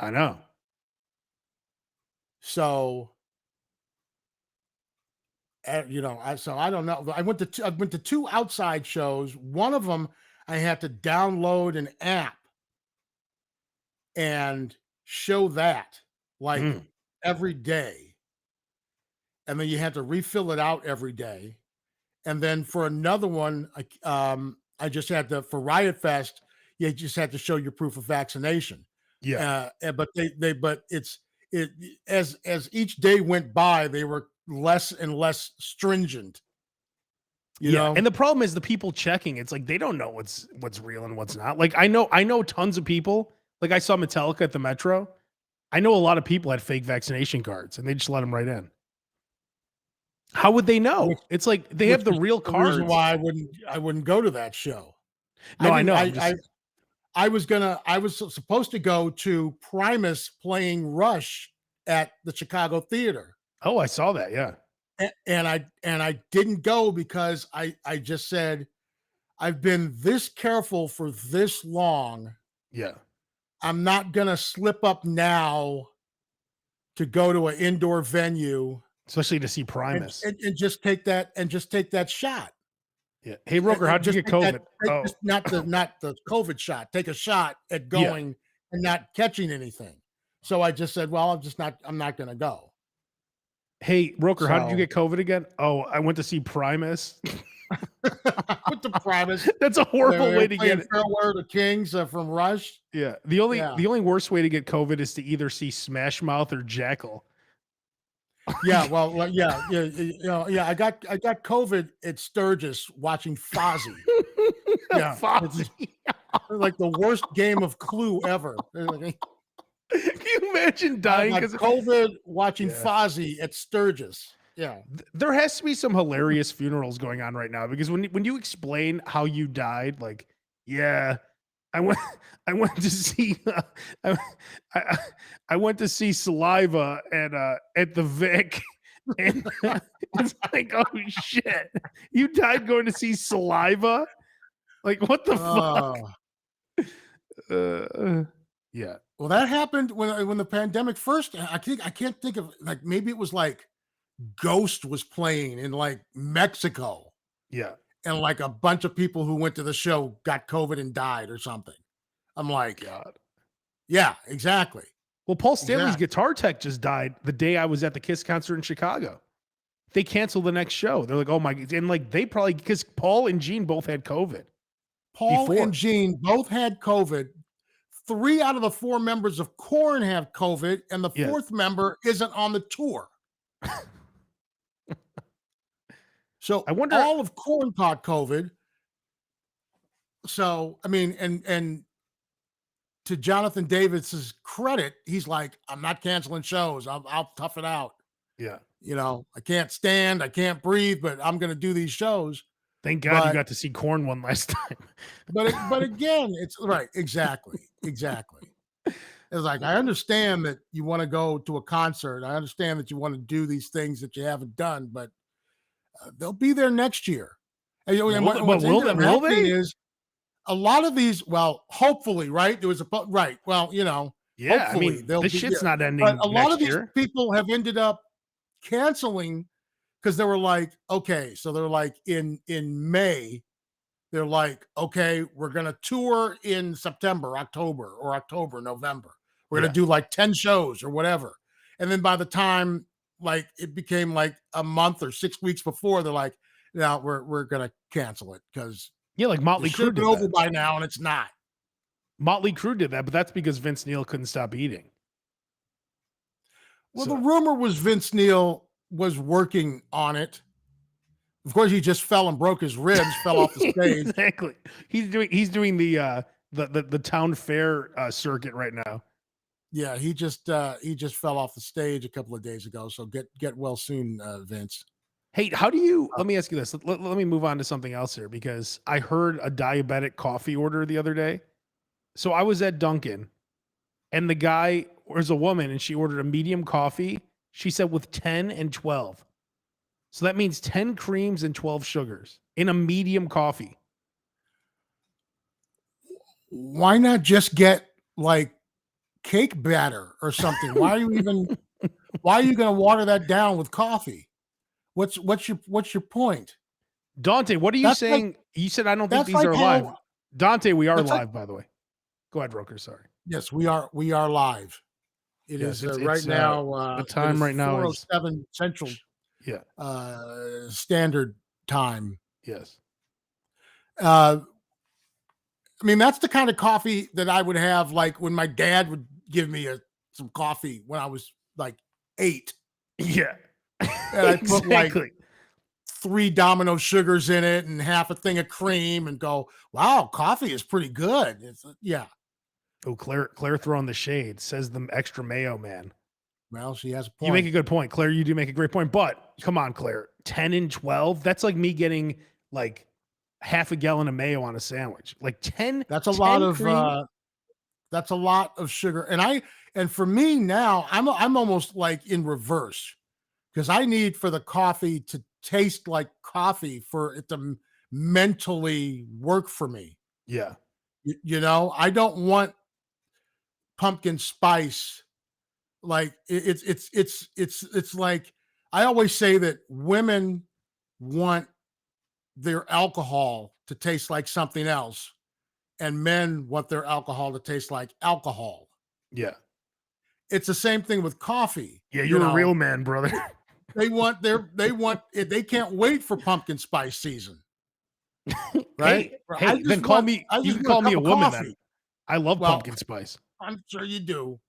I know. So, so I don't know. I went to two outside shows. One of them I had to download an app and show that like Mm. every day, and then you had to refill it out every day. And then for another one, I just had to for Riot Fest, you just had to show your proof of vaccination. Yeah. But but it as each day went by, they were less and less stringent. You know, And the problem is the people checking, it's like they don't know what's real and what's not. Like I know tons of people. Like I saw Metallica at the Metro. I know a lot of people had fake vaccination cards and they just let them right in. How would they know? It's like they have the real the cards. reason why I wouldn't go to that show. No, I know. I was supposed to go to Primus playing Rush at the Chicago Theater. Oh, I saw that. Yeah. And I didn't go because I just said, I've been this careful for this long. Yeah. I'm not gonna slip up now to go to an indoor venue, especially to see Primus, and just take that shot. Yeah. Hey, Roker, how did you get COVID? Not the COVID shot. Take a shot at going and not catching anything. So I just said, well, I'm not going to go. Hey, Roker, how did you get COVID again? Oh, I went to see Primus. With the Primus. That's a horrible way to get it. Farewell to Kings from Rush. Yeah. The only worst way to get COVID is to either see Smash Mouth or Jackal. Yeah, well, I got COVID at Sturgis watching Fozzy. Yeah, Fozzy. Like the worst game of Clue ever. Can you imagine dying because of COVID watching Fozzy at Sturgis? Yeah, there has to be some hilarious funerals going on right now because when you explain how you died, like, I went to see I went to see Saliva at the Vic, and it's like, oh shit, you died going to see Saliva? Like, what the fuck? Yeah. Well, that happened when the pandemic first. I can't think of, like, maybe it was like Ghost was playing in like Mexico. Yeah. And like a bunch of people who went to the show got COVID and died or something. I'm like, God. Yeah, exactly. Well, Paul Stanley's guitar tech just died the day I was at the Kiss concert in Chicago. They canceled the next show. They're like, oh my, and like they probably, because Paul and Gene both had COVID. And Gene both had COVID. 3 out of the 4 members of Korn have COVID, and the 4th member isn't on the tour. So I wonder, all of Korn caught COVID. So I mean, and to Jonathan Davis's credit, he's like, I'm not canceling shows. I'll tough it out. Yeah. You know, I can't stand, I can't breathe, but I'm going to do these shows. Thank God you got to see Korn one last time. but again, it's right. Exactly. It's like, I understand that you want to go to a concert. I understand that you want to do these things that you haven't done, but they'll be there next year. And what's will they? Is a lot of these, well, hopefully, right? There was right. Well, you know, yeah, I mean, this shit's not ending. But a lot of these people have ended up canceling because they were like, okay, so they're like in May, they're like, okay, we're gonna tour in September, October, November. We're gonna do like 10 shows or whatever. And then by the time like it became like a month or 6 weeks before, they're like, no, we're gonna cancel it because like Motley Crue did over by now, and it's not. Motley Crue did that, but that's because Vince Neil couldn't stop eating. Well, the rumor was Vince Neil was working on it. Of course, he just fell and broke his ribs, fell off the stage. Exactly. He's doing the town fair circuit right now. Yeah, he just fell off the stage a couple of days ago. So get well soon, Vince. Hey, how do you? Let me ask you this. Let me move on to something else here because I heard a diabetic coffee order the other day. So I was at Dunkin', and the guy was a woman, and she ordered a medium coffee. She said with 10 and 12. So that means 10 creams and 12 sugars in a medium coffee. Why not just get like cake batter or something? Why are you going to water that down with coffee? What's your point? Dante, what are you That's like saying? You said I don't think that's these like are how live. Dante, we are that's like live, by the way. Go ahead, Roker. Sorry. yes, we are live. It Yes, is right now. the It time is right now is 4:07 Central yeah, Standard Time. yes. Uh, I mean, that's the kind of coffee that I would have, like when my dad would give me some coffee when I was like 8, Yeah. and I put like Exactly. 3 Domino sugars in it and half a thing of cream, and go, "Wow, coffee is pretty good." Yeah. Oh, Claire throwing the shade, says the extra mayo man. Well, she has a You make a point. good point, Claire. You do make a great point, but come on, Claire. 10 and 12, that's like me getting like half a gallon of mayo on a sandwich. Like 10, That's a 10 lot of cream. that's a lot of sugar, and for me now, I'm almost like in reverse because I need for the coffee to taste like coffee for it to mentally work for me. Yeah. I don't want pumpkin spice. Like it's like I always say that women want their alcohol to taste like something else, and men want their alcohol to taste like alcohol. Yeah. It's the same thing with coffee. Yeah. You're a real man, brother. They want it. They can't wait for pumpkin spice season. Right? Hey, then call me. You can call me a woman then. I love pumpkin spice. I'm sure you do.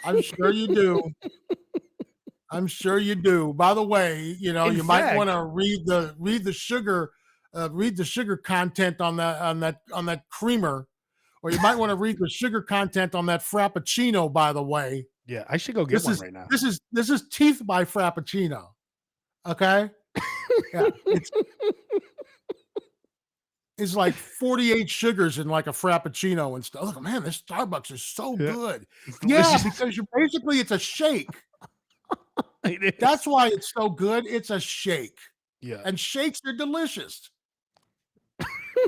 I'm sure you do. I'm sure you do. By the way, you might want to read the sugar content on that creamer, or you might want to read the sugar content on that Frappuccino. By the way, yeah, I should go get one right now. This is Teeth by Frappuccino. Okay, yeah, it's like 48 sugars in like a Frappuccino and stuff. Oh, man, this Starbucks is so good. Yeah, because it's a shake. That's why it's so good. It's a shake. Yeah. And shakes are delicious.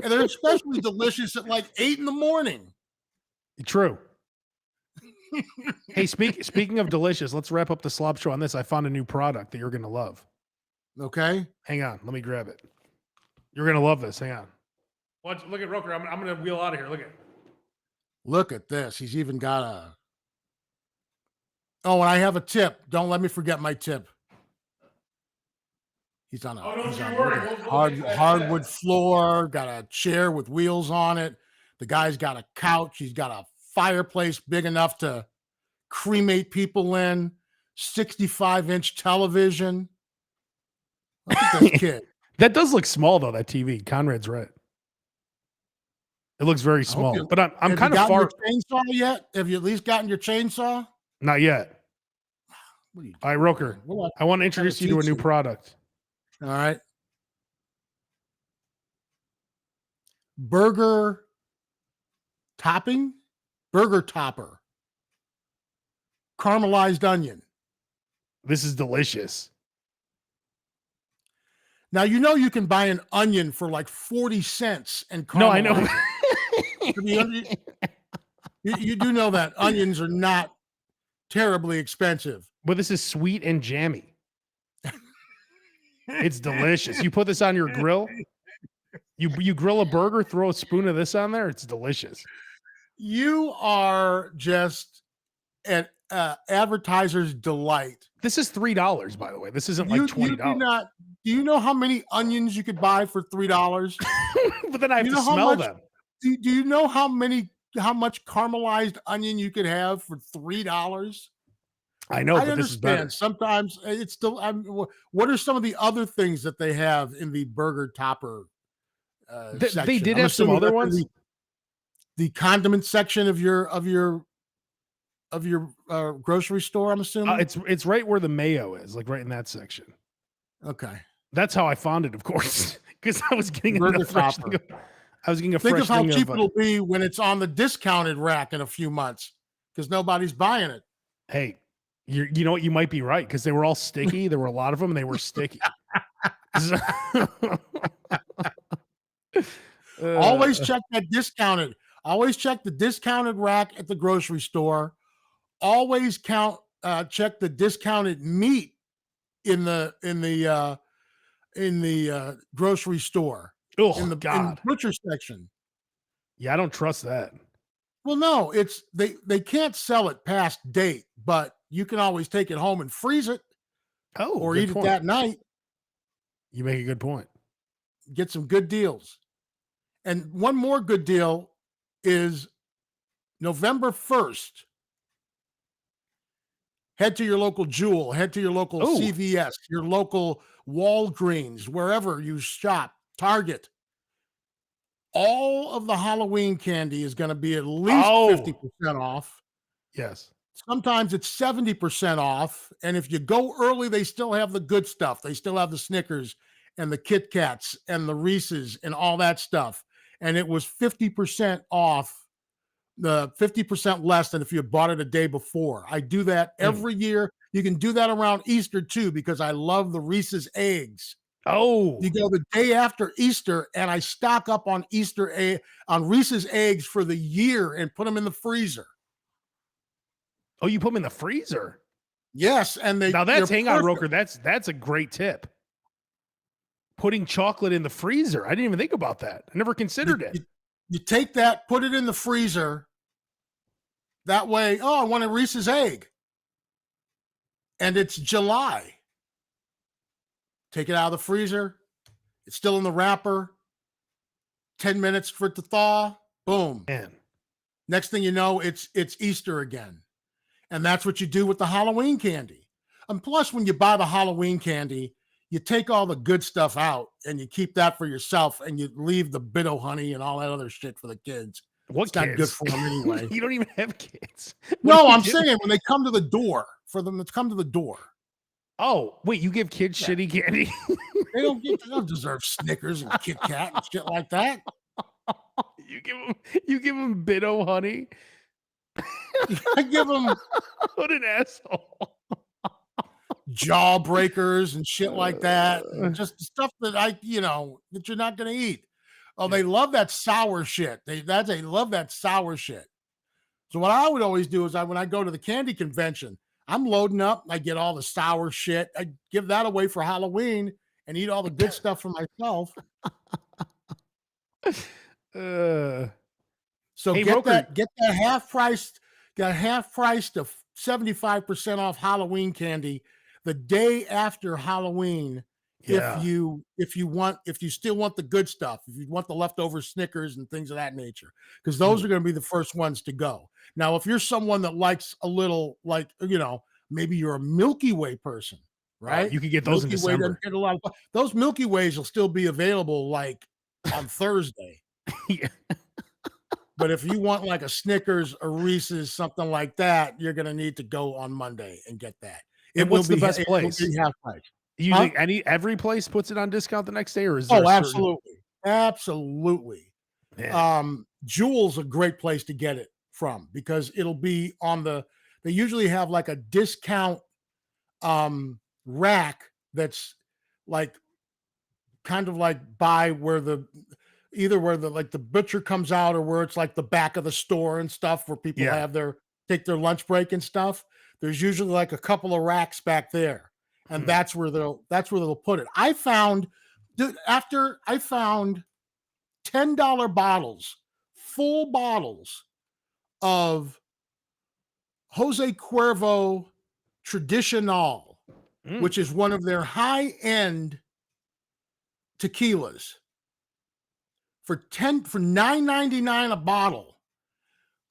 And they're especially delicious at like 8 a.m. True. Hey, speaking of delicious, let's wrap up the SLOB show on this. I found a new product that you're going to love. Okay. Hang on. Let me grab it. You're going to love this. Hang on. Look at Roker. I'm going to wheel out of here. Look at this. He's even got a... Oh, and I have a tip. Don't let me forget my tip. He's on hardwood floor, got a chair with wheels on it. The guy's got a couch. He's got a fireplace big enough to cremate people in, 65-inch television. Look at this kid. That does look small, though, that TV. Conrad's right. It looks very small. But I'm kind of far. Have you gotten your chainsaw yet? Have you at least gotten your chainsaw? Not yet. All right, Roker. I want to introduce you to a new product. All right. Burger topper. Caramelized onion. This is delicious. Now, you can buy an onion for like 40 cents and caramelize. No, I know. You do know that onions are not terribly expensive. But this is sweet and jammy. It's delicious. You put this on your grill. You grill a burger, throw a spoon of this on there. It's delicious. You are just an advertiser's delight. This is $3, by the way. This isn't like $20. Do you know how many onions you could buy for $3? But then I have to smell them. Do you know how much caramelized onion you could have for $3? I know, but this is better. Sometimes it's still. What are some of the other things that they have in the burger topper section? They did have some other ones. The condiment section of your grocery store, I'm assuming. It's right where the mayo is, like right in that section. Okay, that's how I found it, of course, because I was getting burger a fresh thing. I was getting a fresh thing. Think of how cheap it'll be when it's on the discounted rack in a few months, because nobody's buying it. Hey, you know what? You might be right, because they were all sticky. There were a lot of them, and they were sticky. Always check that discounted. Always check the discounted rack at the grocery store. Always check the discounted meat in the grocery store Oh in the God. butcher section. Yeah, I don't trust that. Well, no, it's they can't sell it past date, but you can always take it home and freeze it Oh, or good eat it point. that night. You make a good point. Get some good deals. And one more good deal is November 1st. Head to your local Jewel, head to your local Oh. CVS, your local Walgreens, wherever you shop, Target. All of the Halloween candy is going to be at least 50% off. Yes. Sometimes it's 70% off. And if you go early, they still have the good stuff. They still have the Snickers and the Kit Kats and the Reese's and all that stuff. And it was 50% off, the 50% less than if you had bought it a day before. I do that every year. You can do that around Easter too, because I love the Reese's eggs. Oh, You go the day after Easter, and I stock up on on Reese's eggs for the year and put them in the freezer. oh, you put them in the freezer. Yes, and Now that's hang on, perfect. Roker. That's a great tip. Putting chocolate in the freezer. I didn't even think about that. I never considered it. You take that, put it in the freezer. That way, I want a Reese's egg. And it's July. Take it out of the freezer. It's still in the wrapper. 10 minutes for it to thaw. Boom. Man. Next thing you know, it's Easter again. And that's what you do with the Halloween candy. And plus, when you buy the Halloween candy, you take all the good stuff out and you keep that for yourself, and you leave the Biddo honey and all that other shit for the kids. What It's not good for them anyway. You don't even have kids. No, I'm saying when they come to the door, for them to come to the door. Oh, wait, you give kids shitty candy? They don't deserve Snickers and Kit Kat and shit like that. You give them Biddo honey? I give them What an asshole. Jawbreakers and shit like that. And just stuff that that you're not going to eat. Oh, they love that sour shit. They love that sour shit. So what I would always do is when I go to the candy convention, I'm loading up. I get all the sour shit. I give that away for Halloween and eat all the good stuff for myself. So hey, get Roker, that half price to 75% off Halloween candy the day after Halloween. Yeah. If you still want the good stuff, if you want the leftover Snickers and things of that nature, because those are going to be the first ones to go. Now, if you're someone that likes a little, maybe you're a Milky Way person, right? You can get those Milky in Way December. doesn't get a lot of, those Milky Ways will still be available on Thursday. Yeah. But if you want like a Snickers, a Reese's, something like that, you're going to need to go on Monday and get that. And what's the best place? Half price. You think every place puts it on discount the next day, or is there? Oh, absolutely, absolutely. Man. Jewel's a great place to get it from, because it'll be on they usually have like a discount rack that's like kind of like by where the butcher comes out, or where it's like the back of the store and stuff where people take their lunch break and stuff. There's usually like a couple of racks back there, and that's where they'll put it. I found $10 bottles, full bottles of Jose Cuervo Tradicional, which is one of their high-end tequilas, for $9.99 a bottle,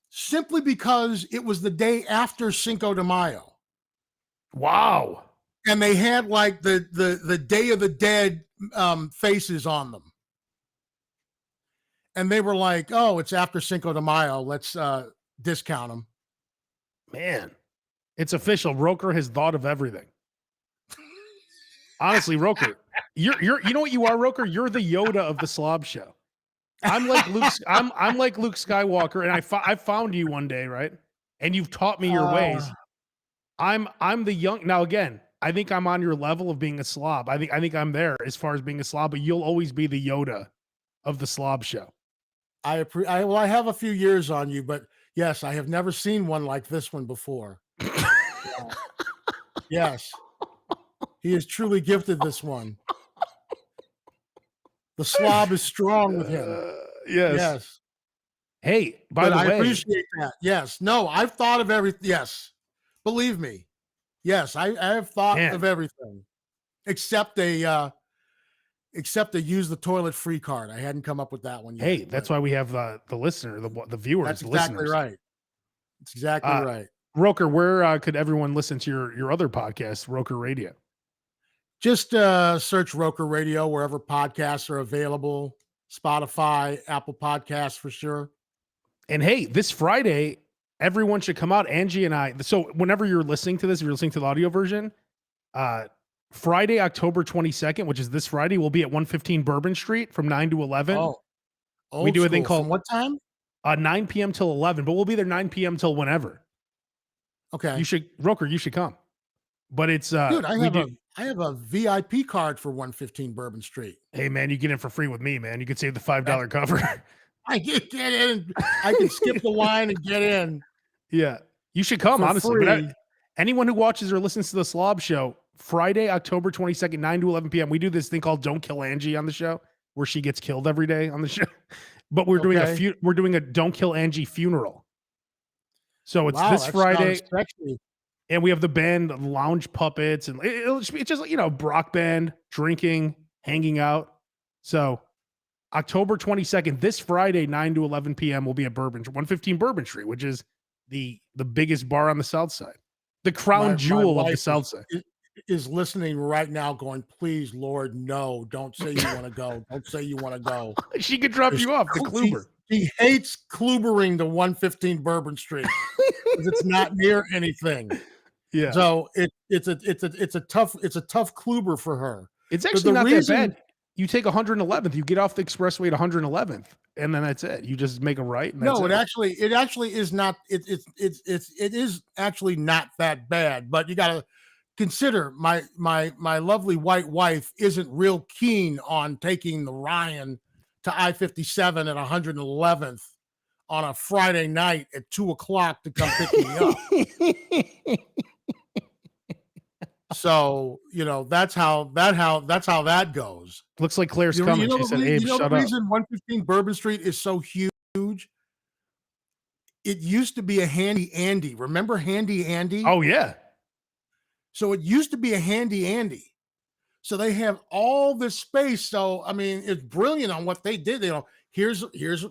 simply because it was the day after Cinco de Mayo. Wow. And they had like the Day of the Dead faces on them. And they were like, oh, it's after Cinco de Mayo. Let's discount them. Man, it's official. Roker has thought of everything. Honestly, Roker, you know what you are, Roker? You're the Yoda of the Slob Show. I'm like Luke. I'm like Luke Skywalker, and I found you one day, right? And you've taught me your ways. I'm the young. Now again, I think I'm on your level of being a slob. I think I'm there as far as being a slob, but you'll always be the Yoda of the Slob Show. I have a few years on you, but yes, I have never seen one like this one before. Yes, he is truly gifted, this one. The slob is strong with him. Yes. Yes. Hey, by But the I way, appreciate that. Yes. No, I've thought of everything. Yes. Believe me. Yes, I have thought Man. of everything except a use the toilet free card. I hadn't come up with that one yet. hey, that's why we have the listener, the viewers, That's the exactly listeners. right. That's exactly right. Roker, where could everyone listen to your other podcast, Roker Radio? Just search Roker Radio wherever podcasts are available. Spotify, Apple Podcasts for sure. And hey, this Friday, everyone should come out. Angie and I. So whenever you're listening to this, if you're listening to the audio version, Friday, October 22nd, which is this Friday, we'll be at 115 Bourbon Street from 9 to 11. Oh, we do a thing called from what time? 9 p.m. till 11, but we'll be there 9 p.m. till whenever. Okay. Roker, you should come. But it's dude, I have a VIP card for 115 Bourbon Street. Hey man, you get in for free with me, man. You could save the $5 cover. I can get in. I can skip the line and get in. Yeah. You should come, honestly. Free. But anyone who watches or listens to the SLOB show, Friday, October 22nd, 9 to 11 p.m., we do this thing called Don't Kill Angie on the show, where she gets killed every day on the show. But we're doing a Don't Kill Angie funeral. So it's this Friday. And we have the band Lounge Puppets, and it's just, Brock band, drinking, hanging out. So October 22nd, this Friday, 9 to 11 p.m. will be at 115 Bourbon Street, which is the biggest bar on the South Side. The crown jewel of the South Side. Is listening right now going, please, Lord, no, don't say you want to go. Don't say you want to go. She could drop you off, the Kluber. He hates Klubering to 115 Bourbon Street because it's not near anything. Yeah. So it's a tough Kluber for her. It's actually not that bad. You take 111th, you get off the expressway to 111th, and then that's it. You just make a right. And it actually is not. It is actually not that bad. But you got to consider my lovely white wife isn't real keen on taking the Ryan to I-57 at 111th on a Friday night at 2:00 to come pick me up. So, that's how that goes. Looks like Claire's coming. She said, Abe, shut up. The reason 115 Bourbon Street is so huge, it used to be a Handy Andy. Remember Handy Andy? Oh, yeah. So it used to be a Handy Andy. So they have all this space. So, I mean, it's brilliant on what they did. Here's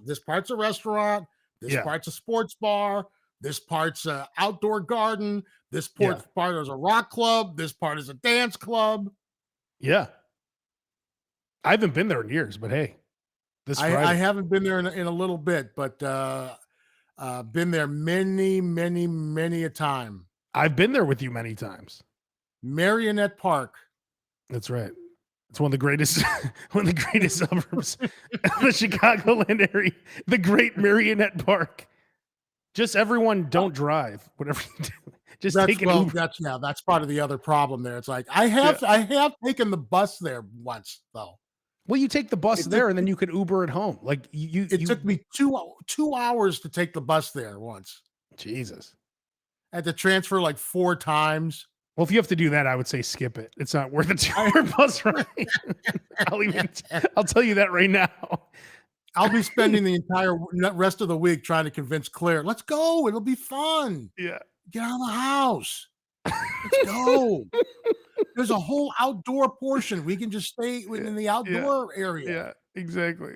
this part's a restaurant. This part's a sports bar. This part's an outdoor garden. This part is a rock club. This part is a dance club. Yeah. I haven't been there in years, but hey, I haven't been there in a little bit, but been there many, many, many a time. I've been there with you many times. Marionette Park. That's right. It's one of the greatest suburbs of the Chicagoland area. The Great Marionette Park. Just everyone don't drive. Whatever you do, just take an Uber. That's part of the other problem there. It's like I have taken the bus there once though. Well, you take the bus there and then you could Uber at home. Like it took me two hours to take the bus there once. Jesus. I had to transfer like 4 times. Well, if you have to do that, I would say skip it. It's not worth a 2-hour bus ride. I'll tell you that right now. I'll be spending the entire rest of the week trying to convince Claire, let's go. It'll be fun. Yeah. Get out of the house. Let's go. There's a whole outdoor portion. We can just stay in the outdoor area. Yeah, exactly.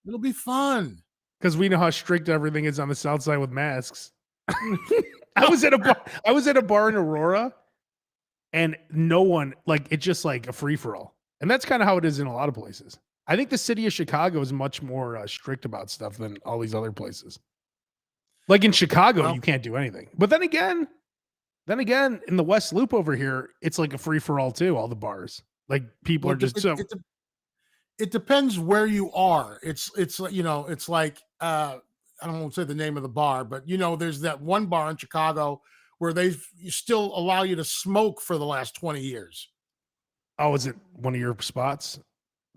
It'll be fun. Because we know how strict everything is on the South Side with masks. I was at a bar in Aurora, and no one, it's just like a free-for-all. And that's kind of how it is in a lot of places. I think the city of Chicago is much more strict about stuff than all these other places. Like in Chicago, you can't do anything. But then again, in the West Loop over here, it's like a free-for-all too, all the bars. Like people are just it depends where you are. It's like I don't want to say the name of the bar, but there's that one bar in Chicago where they still allow you to smoke for the last 20 years. Oh, is it one of your spots?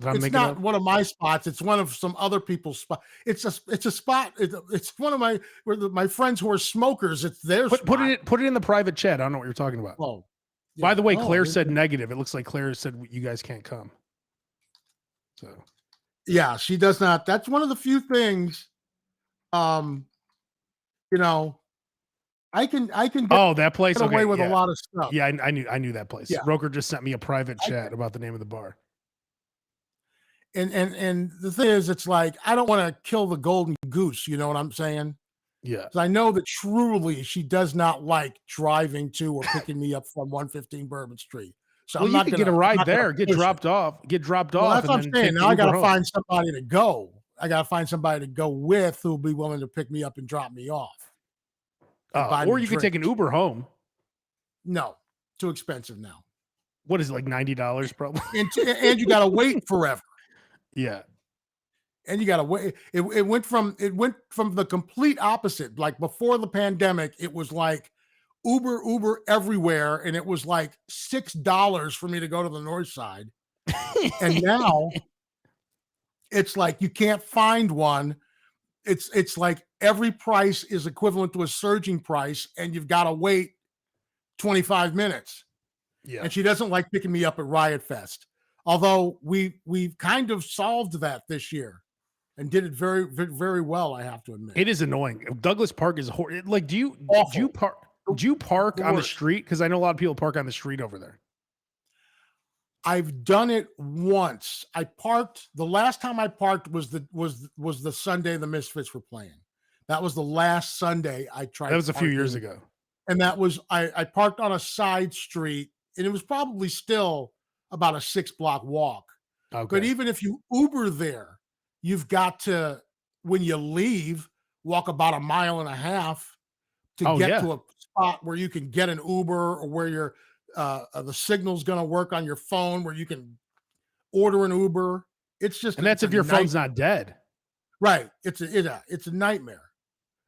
It's not one of my spots. It's one of some other people's spots. It's a spot. It's one of my friends who are smokers. It's their spot. Put it in the private chat. I don't know what you're talking about. Oh, yeah. By the way, Claire said negative. It looks like Claire said you guys can't come. So Yeah, she does not. That's one of the few things. You know, I can get Oh, that place. away Okay, with a yeah, lot of stuff. yeah. I knew that place. Yeah. Roker just sent me a private I chat about the name of the bar. And the thing is, it's like I don't want to kill the golden goose. You know what I'm saying? Yeah. 'Cause I know that truly she does not like driving to or picking me up from 115 Bourbon Street. So Well, I'm you not could gonna. get a I'm ride not gonna there, get push it. dropped off, Well, and that's what I'm then saying. take Now I Uber got to home. find somebody to go. I got to find somebody to go with who'll be willing to pick me up and drop me off. And buy Or me you could take an drinks. Uber home. No, too expensive now. What is it, like $90 probably? And you got to wait forever. Yeah. And you got to wait. It went from the complete opposite. Like before the pandemic, it was like Uber everywhere, and it was like $6 for me to go to the north side. And now it's like you can't find one. It's like every price is equivalent to a surging price, and you've got to wait 25 minutes. Yeah. And she doesn't like picking me up at Riot Fest. Although we've kind of solved that this year and did it very, very well, I have to admit. It is annoying. Douglas Park is like, do you park on the street? Because I know a lot of people park on the street over there. I've done it once. I parked. The last time I parked was the Sunday the Misfits were playing. That was the last Sunday I tried. That was a few years ago. And that was I parked on a side street, and it was probably still about a 6-block walk. Okay. But even if you Uber there, you've got to, when you leave, walk about 1.5 miles to get to a spot where you can get an Uber, or where you're the signal's going to work on your phone where you can order an Uber. It's just, and that's if your phone's not dead. Right. It's a nightmare.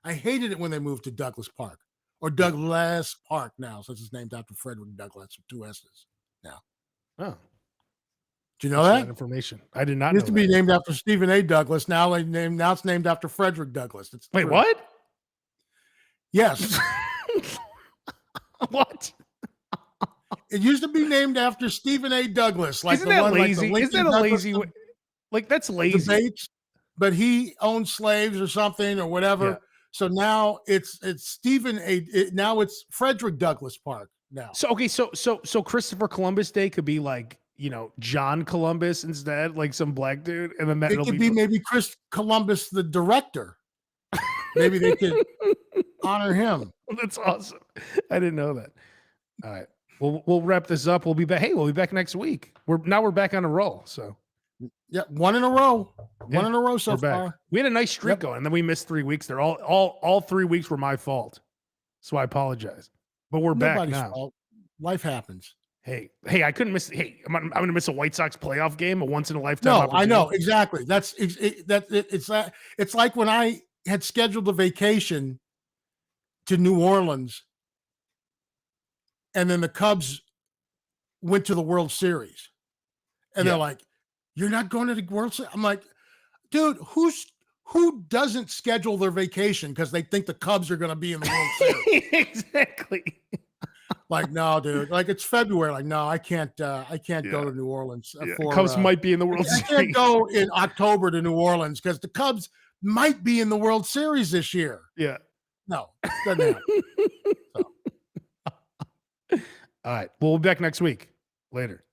I hated it when they moved to Douglas Park, or Douglas Park now, since it's named after Frederick Douglass with 2 S's now. Oh. Do you know that information? I did not. It used to be named after Stephen A. Douglas. Now it's named after Frederick Douglass. Wait, true. What? Yes. What? It used to be named after Stephen A. Douglas. Like, isn't that lazy? Isn't that a lazy way? Like, that's lazy. Debates, but he owned slaves or something or whatever. Yeah. So now it's Stephen A. Now it's Frederick Douglass Park now. So okay, so Christopher Columbus Day could be like, John Columbus instead, like some black dude, and then it could be maybe Chris Columbus, the director. Maybe they could honor him. That's awesome. I didn't know that. All right. We'll wrap this up. We'll be back. Hey, we'll be back next week. We're back on a roll. So yeah, 1 in a row. One in a row so far. We had a nice streak going, and then we missed 3 weeks there. All 3 weeks were my fault. So I apologize. But we're back now. Fault. Life happens. Hey, I couldn't miss. Hey, I'm going to miss a White Sox playoff game, a once in a lifetime. No, I know exactly. It's like when I had scheduled a vacation to New Orleans, and then the Cubs went to the World Series, and they're like, "You're not going to the World Series?" I'm like, "Dude, who doesn't schedule their vacation because they think the Cubs are going to be in the World Series?" Exactly. Like, no, dude. Like, it's February. Like, no, I can't go to New Orleans. Cubs might be in the World Series. I can't go in October to New Orleans because the Cubs might be in the World Series this year. Yeah. No, doesn't happen. All right. We'll be back next week. Later.